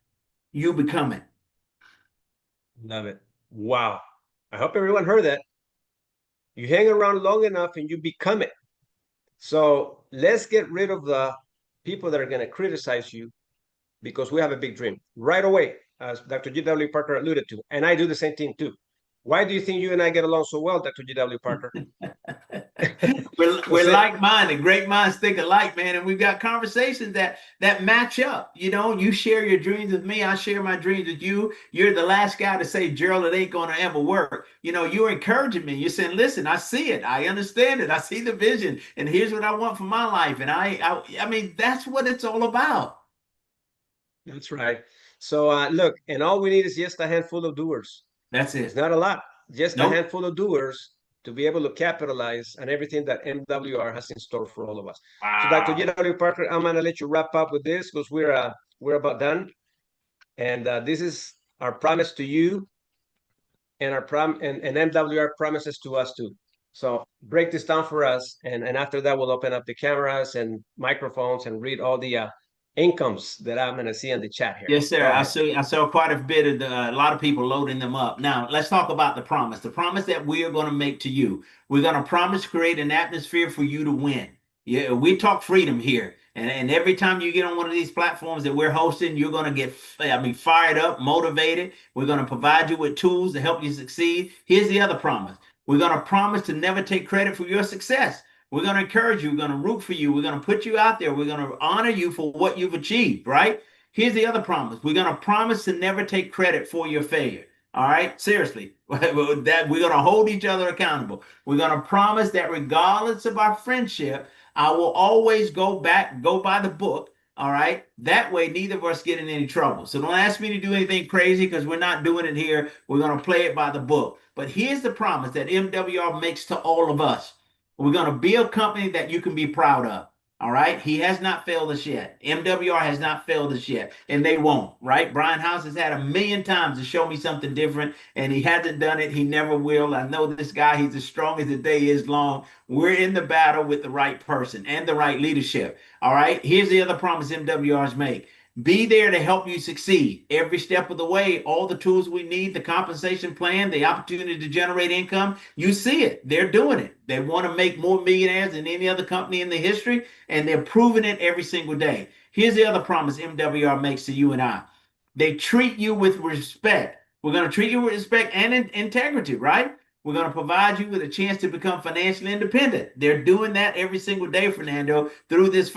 you become it. Love it. Wow. I hope everyone heard that. You hang around long enough and you become it. So let's get rid of the people that are going to criticize you because we have a big dream right away, as Dr. G.W. Parker alluded to. And I do the same thing too. Why do you think you and I get along so well, Dr. G.W. Parker? we're like-minded. Great minds think alike, man. And we've got conversations that match up. You know, you share your dreams with me. I share my dreams with you. You're the last guy to say, Gerald, it ain't going to ever work. You know, you're encouraging me. You're saying, listen, I see it. I understand it. I see the vision. And here's what I want for my life. And I mean, that's what it's all about. That's right. So look, and all we need is just a handful of doers. That's it. It's not a lot, just Nope. a handful of doers to be able to capitalize on everything that MWR has in store for all of us. Wow. So Dr. G.W. Parker, I'm gonna let you wrap up with this because we're about done. And this is our promise to you and our and MWR promises to us too. So break this down for us, and after that we'll open up the cameras and microphones and read all the incomes that I'm going to see in the chat here. Yes, sir. I saw quite a bit of a lot of people loading them up. Now, let's talk about the promise. The promise that we are going to make to you. We're going to promise to create an atmosphere for you to win. Yeah, we talk freedom here. And every time you get on one of these platforms that we're hosting, you're going to get, fired up, motivated. We're going to provide you with tools to help you succeed. Here's the other promise. We're going to promise to never take credit for your success. We're going to encourage you. We're going to root for you. We're going to put you out there. We're going to honor you for what you've achieved, right? Here's the other promise. We're going to promise to never take credit for your failure. All right, seriously, that we're going to hold each other accountable. We're going to promise that regardless of our friendship, I will always go by the book. All right. That way, neither of us get in any trouble. So don't ask me to do anything crazy because we're not doing it here. We're going to play it by the book. But here's the promise that MWR makes to all of us. We're going to be a company that you can be proud of. All right. He has not failed us yet. MWR has not failed us yet, and they won't. Right. Brian House has had a million times to show me something different, and he hasn't done it. He never will. I know this guy. He's as strong as the day is long. We're in the battle with the right person and the right leadership. All right. Here's the other promise MWRs make. Be there to help you succeed every step of the way. All the tools we need, the compensation plan, the opportunity to generate income. You see it. They're doing it. They want to make more millionaires than any other company in the history, and they're proving it every single day. Here's the other promise MWR makes to you and I. They treat you with respect. We're going to treat you with respect and integrity, right? We're going to provide you with a chance to become financially independent. They're doing that every single day, Fernando, through the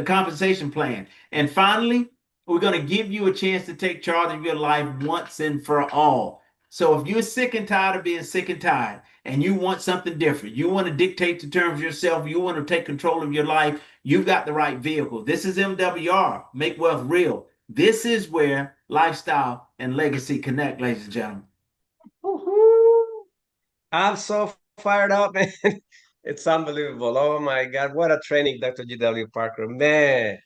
compensation plan. And finally, we're going to give you a chance to take charge of your life once and for all. So if you're sick and tired of being sick and tired, and you want something different, you want to dictate the terms yourself, you want to take control of your life, you've got the right vehicle. This is MWR, Make Wealth Real. This is where lifestyle and legacy connect, ladies and gentlemen. I'm so fired up, man. It's unbelievable. Oh my God, what a training, Dr. G.W. Parker. Man,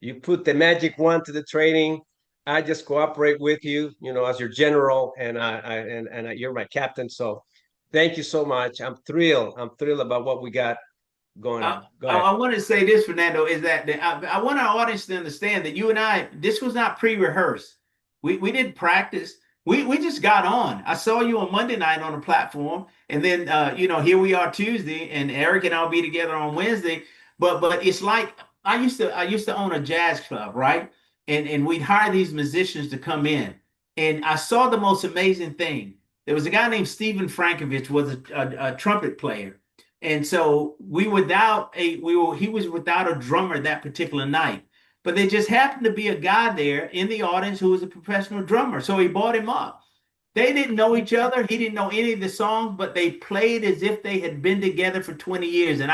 you put the magic wand to the training. I just cooperate with you, as your general, and you're my captain. So thank you so much. I'm thrilled. I'm thrilled about what we got going on. Go ahead. I want to say this, Fernando, is that I want our audience to understand that you and I, this was not pre-rehearsed. We didn't practice. We just got on. I saw you on Monday night on the platform, and then here we are Tuesday, and Eric and I'll be together on Wednesday. But it's like I used to own a jazz club, right? And we'd hire these musicians to come in, and I saw the most amazing thing. There was a guy named Stephen Frankovich, was a trumpet player, and so he was without a drummer that particular night. But there just happened to be a guy there in the audience who was a professional drummer. So he brought him up. They didn't know each other. He didn't know any of the songs, but they played as if they had been together for 20 years. And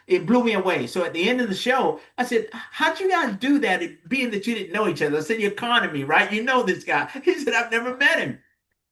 it blew me away. So at the end of the show, I said, how'd you guys do that, being that you didn't know each other? I said, you're conning me, right? You know this guy. He said, I've never met him.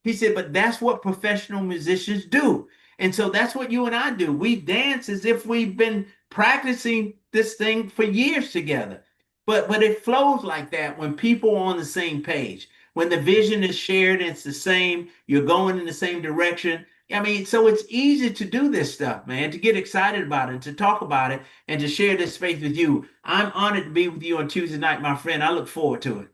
He said, but that's what professional musicians do. And so that's what you and I do. We dance as if we've been practicing this thing for years together. But it flows like that when people are on the same page, when the vision is shared, and it's the same, you're going in the same direction. I mean, so it's easy to do this stuff, man, to get excited about it, to talk about it, and to share this space with you. I'm honored to be with you on Tuesday night, my friend. I look forward to it.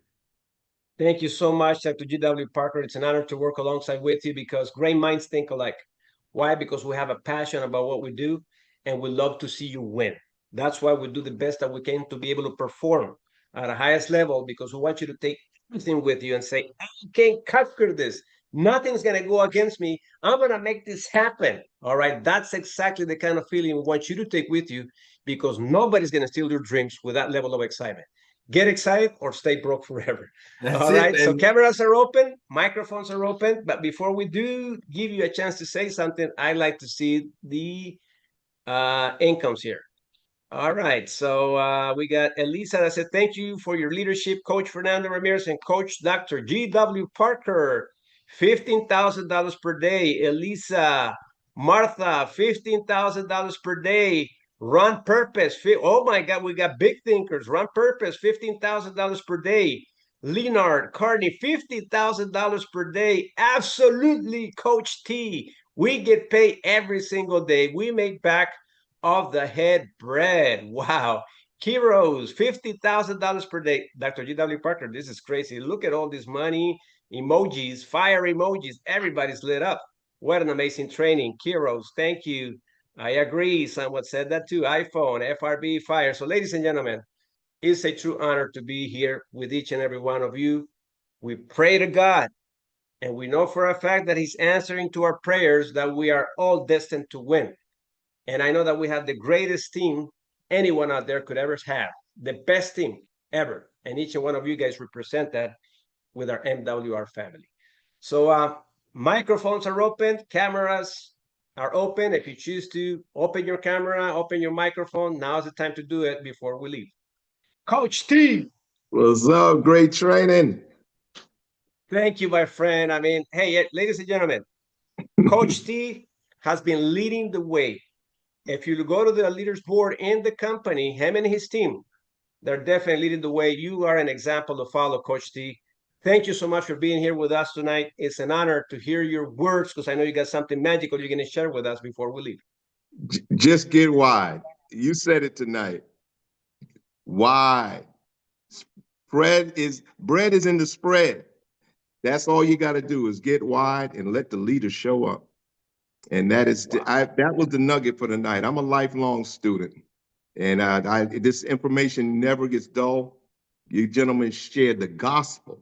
Thank you so much, Dr. G.W. Parker. It's an honor to work alongside with you because great minds think alike. Why? Because we have a passion about what we do, and we love to see you win. That's why we do the best that we can to be able to perform at the highest level, because we want you to take everything with you and say, I can't conquer this. Nothing's going to go against me. I'm going to make this happen. All right. That's exactly the kind of feeling we want you to take with you, because nobody's going to steal your dreams with that level of excitement. Get excited or stay broke forever. All right. So cameras are open, microphones are open. But before we do give you a chance to say something, I like to see the incomes here. All right, so we got Elisa that said, thank you for your leadership, Coach Fernando Ramirez and Coach Dr. G.W. Parker. $15,000 per day. Elisa, Martha, $15,000 per day. Run Purpose. Oh my God, we got big thinkers. Run Purpose, $15,000 per day. Leonard Carney, $50,000 per day. Absolutely, Coach T. We get paid every single day. We make back of the head bread. Wow. Kiros, $50,000 per day. Dr. G.W. Parker, this is crazy. Look at all this money, emojis, fire emojis. Everybody's lit up. What an amazing training. Kiros, thank you. I agree. Someone said that too. iPhone, FRB, fire. So, ladies and gentlemen, it's a true honor to be here with each and every one of you. We pray to God, and we know for a fact that He's answering to our prayers, that we are all destined to win. And I know that we have the greatest team anyone out there could ever have, the best team. ever. And each one of you guys represent that with our MWR family. So microphones are open, cameras are open. If you choose to open your camera, open your microphone, now's the time to do it before we leave. Coach T. What's up? Great training. Thank you, my friend. I mean, hey, ladies and gentlemen, Coach T has been leading the way. If you go to the leaders board in the company, him and his team, they're definitely leading the way. You are an example to follow, Coach T. Thank you so much for being here with us tonight. It's an honor to hear your words because I know you got something magical you're going to share with us before we leave. Just get wide. You said it tonight. Wide. Bread is in the spread. That's all you got to do is get wide and let the leaders show up. And that is that was the nugget for tonight. I'm a lifelong student, and this information never gets dull. You gentlemen shared the gospel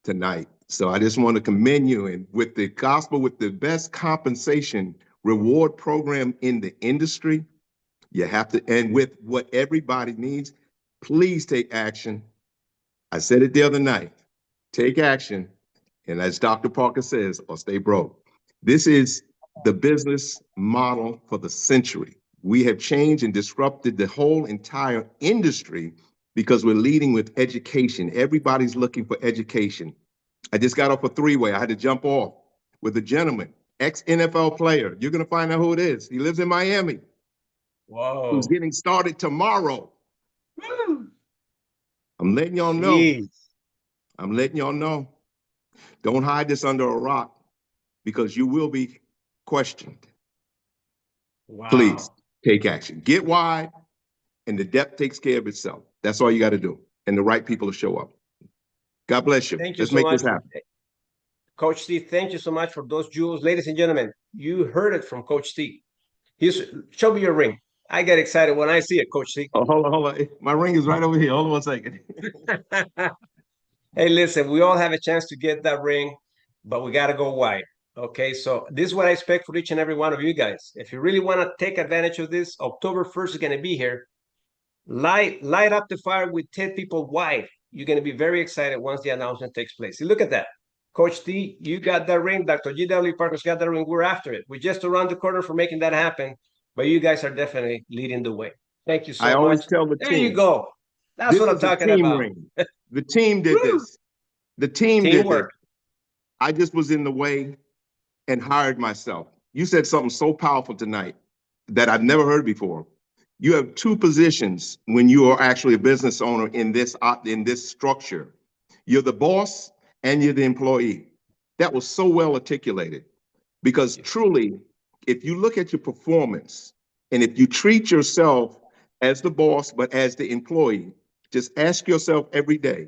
tonight. So I just want to commend you. And with the gospel, with the best compensation reward program in the industry, you have to, and with what everybody needs, please take action. I said it the other night, take action. And as Dr. Parker says, or stay broke. This is the business model for the century. We have changed and disrupted the whole entire industry because we're leading with education. Everybody's looking for education. I just got off a three-way. I had to jump off with a gentleman, ex-NFL player. You're going to find out who it is. He lives in Miami. Whoa. Who's getting started tomorrow. Woo. I'm letting y'all know. I'm letting y'all know. Don't hide this under a rock because you will be questioned. Wow. Please take action. Get wide, and the depth takes care of itself. That's all you got to do. And the right people to show up. God bless you. Thank you Let's so make much. this happen. Coach Steve, thank you so much for those jewels. Ladies and gentlemen, you heard it from Coach Steve. Show me your ring. I get excited when I see it, Coach Steve. Oh, hold on. My ring is right over here. Hold on 1 second. Hey, listen, we all have a chance to get that ring, but we got to go wide. Okay, so this is what I expect for each and every one of you guys. If you really want to take advantage of this, October 1st is going to be here. Light up the fire with 10 people wide. You're going to be very excited once the announcement takes place. See, look at that. Coach T, you got that ring. Dr. G.W. Parker's got that ring. We're after it. We're just around the corner for making that happen, but you guys are definitely leading the way. Thank you so much. I always tell the there team. You go. That's what I'm talking about. Ring. The team did this. The team Teamwork. did this. I just was in the way and hired myself. You said something so powerful tonight that I've never heard before. You have two positions when you are actually a business owner in this structure. You're the boss and you're the employee. That was so well articulated because truly, if you look at your performance and if you treat yourself as the boss, but as the employee, just ask yourself every day,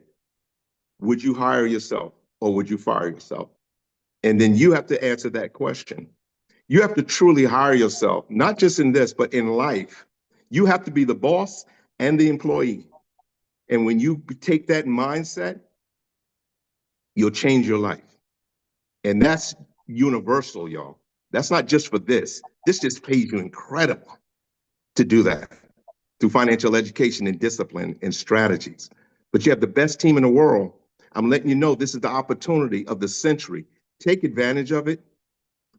would you hire yourself or would you fire yourself? And then you have to answer that question. You have to truly hire yourself, not just in this, but in life. You have to be the boss and the employee. And when you take that mindset, you'll change your life. And that's universal, y'all. That's not just for this. This just pays you incredible to do that through financial education and discipline and strategies. But you have the best team in the world. I'm letting you know this is the opportunity of the century. Take advantage of it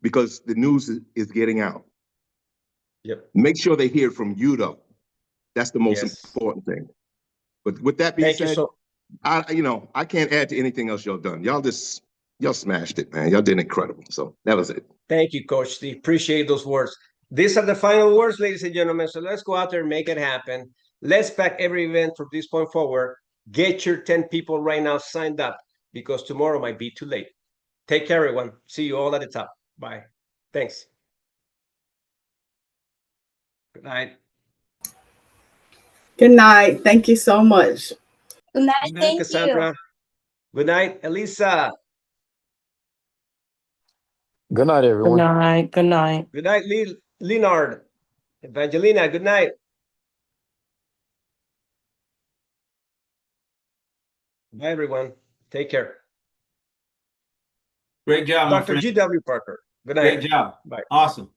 because the news is getting out. Yep. Make sure they hear from you, though. That's the most important thing. But with that being said, I can't add to anything else y'all done. Y'all smashed it, man. Y'all did incredible. So that was it. Thank you, Coach Steve. Appreciate those words. These are the final words, ladies and gentlemen. So let's go out there and make it happen. Let's pack every event from this point forward. Get your 10 people right now signed up because tomorrow might be too late. Take care, everyone. See you all at the top. Bye. Thanks. Good night. Good night. Thank you so much. Good night. Good night, Thank Cassandra. you. Good night, Elisa. Good night, everyone. Good night. Good night. Good night, Leonard. Evangelina, good night. Bye, everyone. Take care. Great job, my Dr. friend. G.W. Parker. Good night. Great job. Bye. Awesome.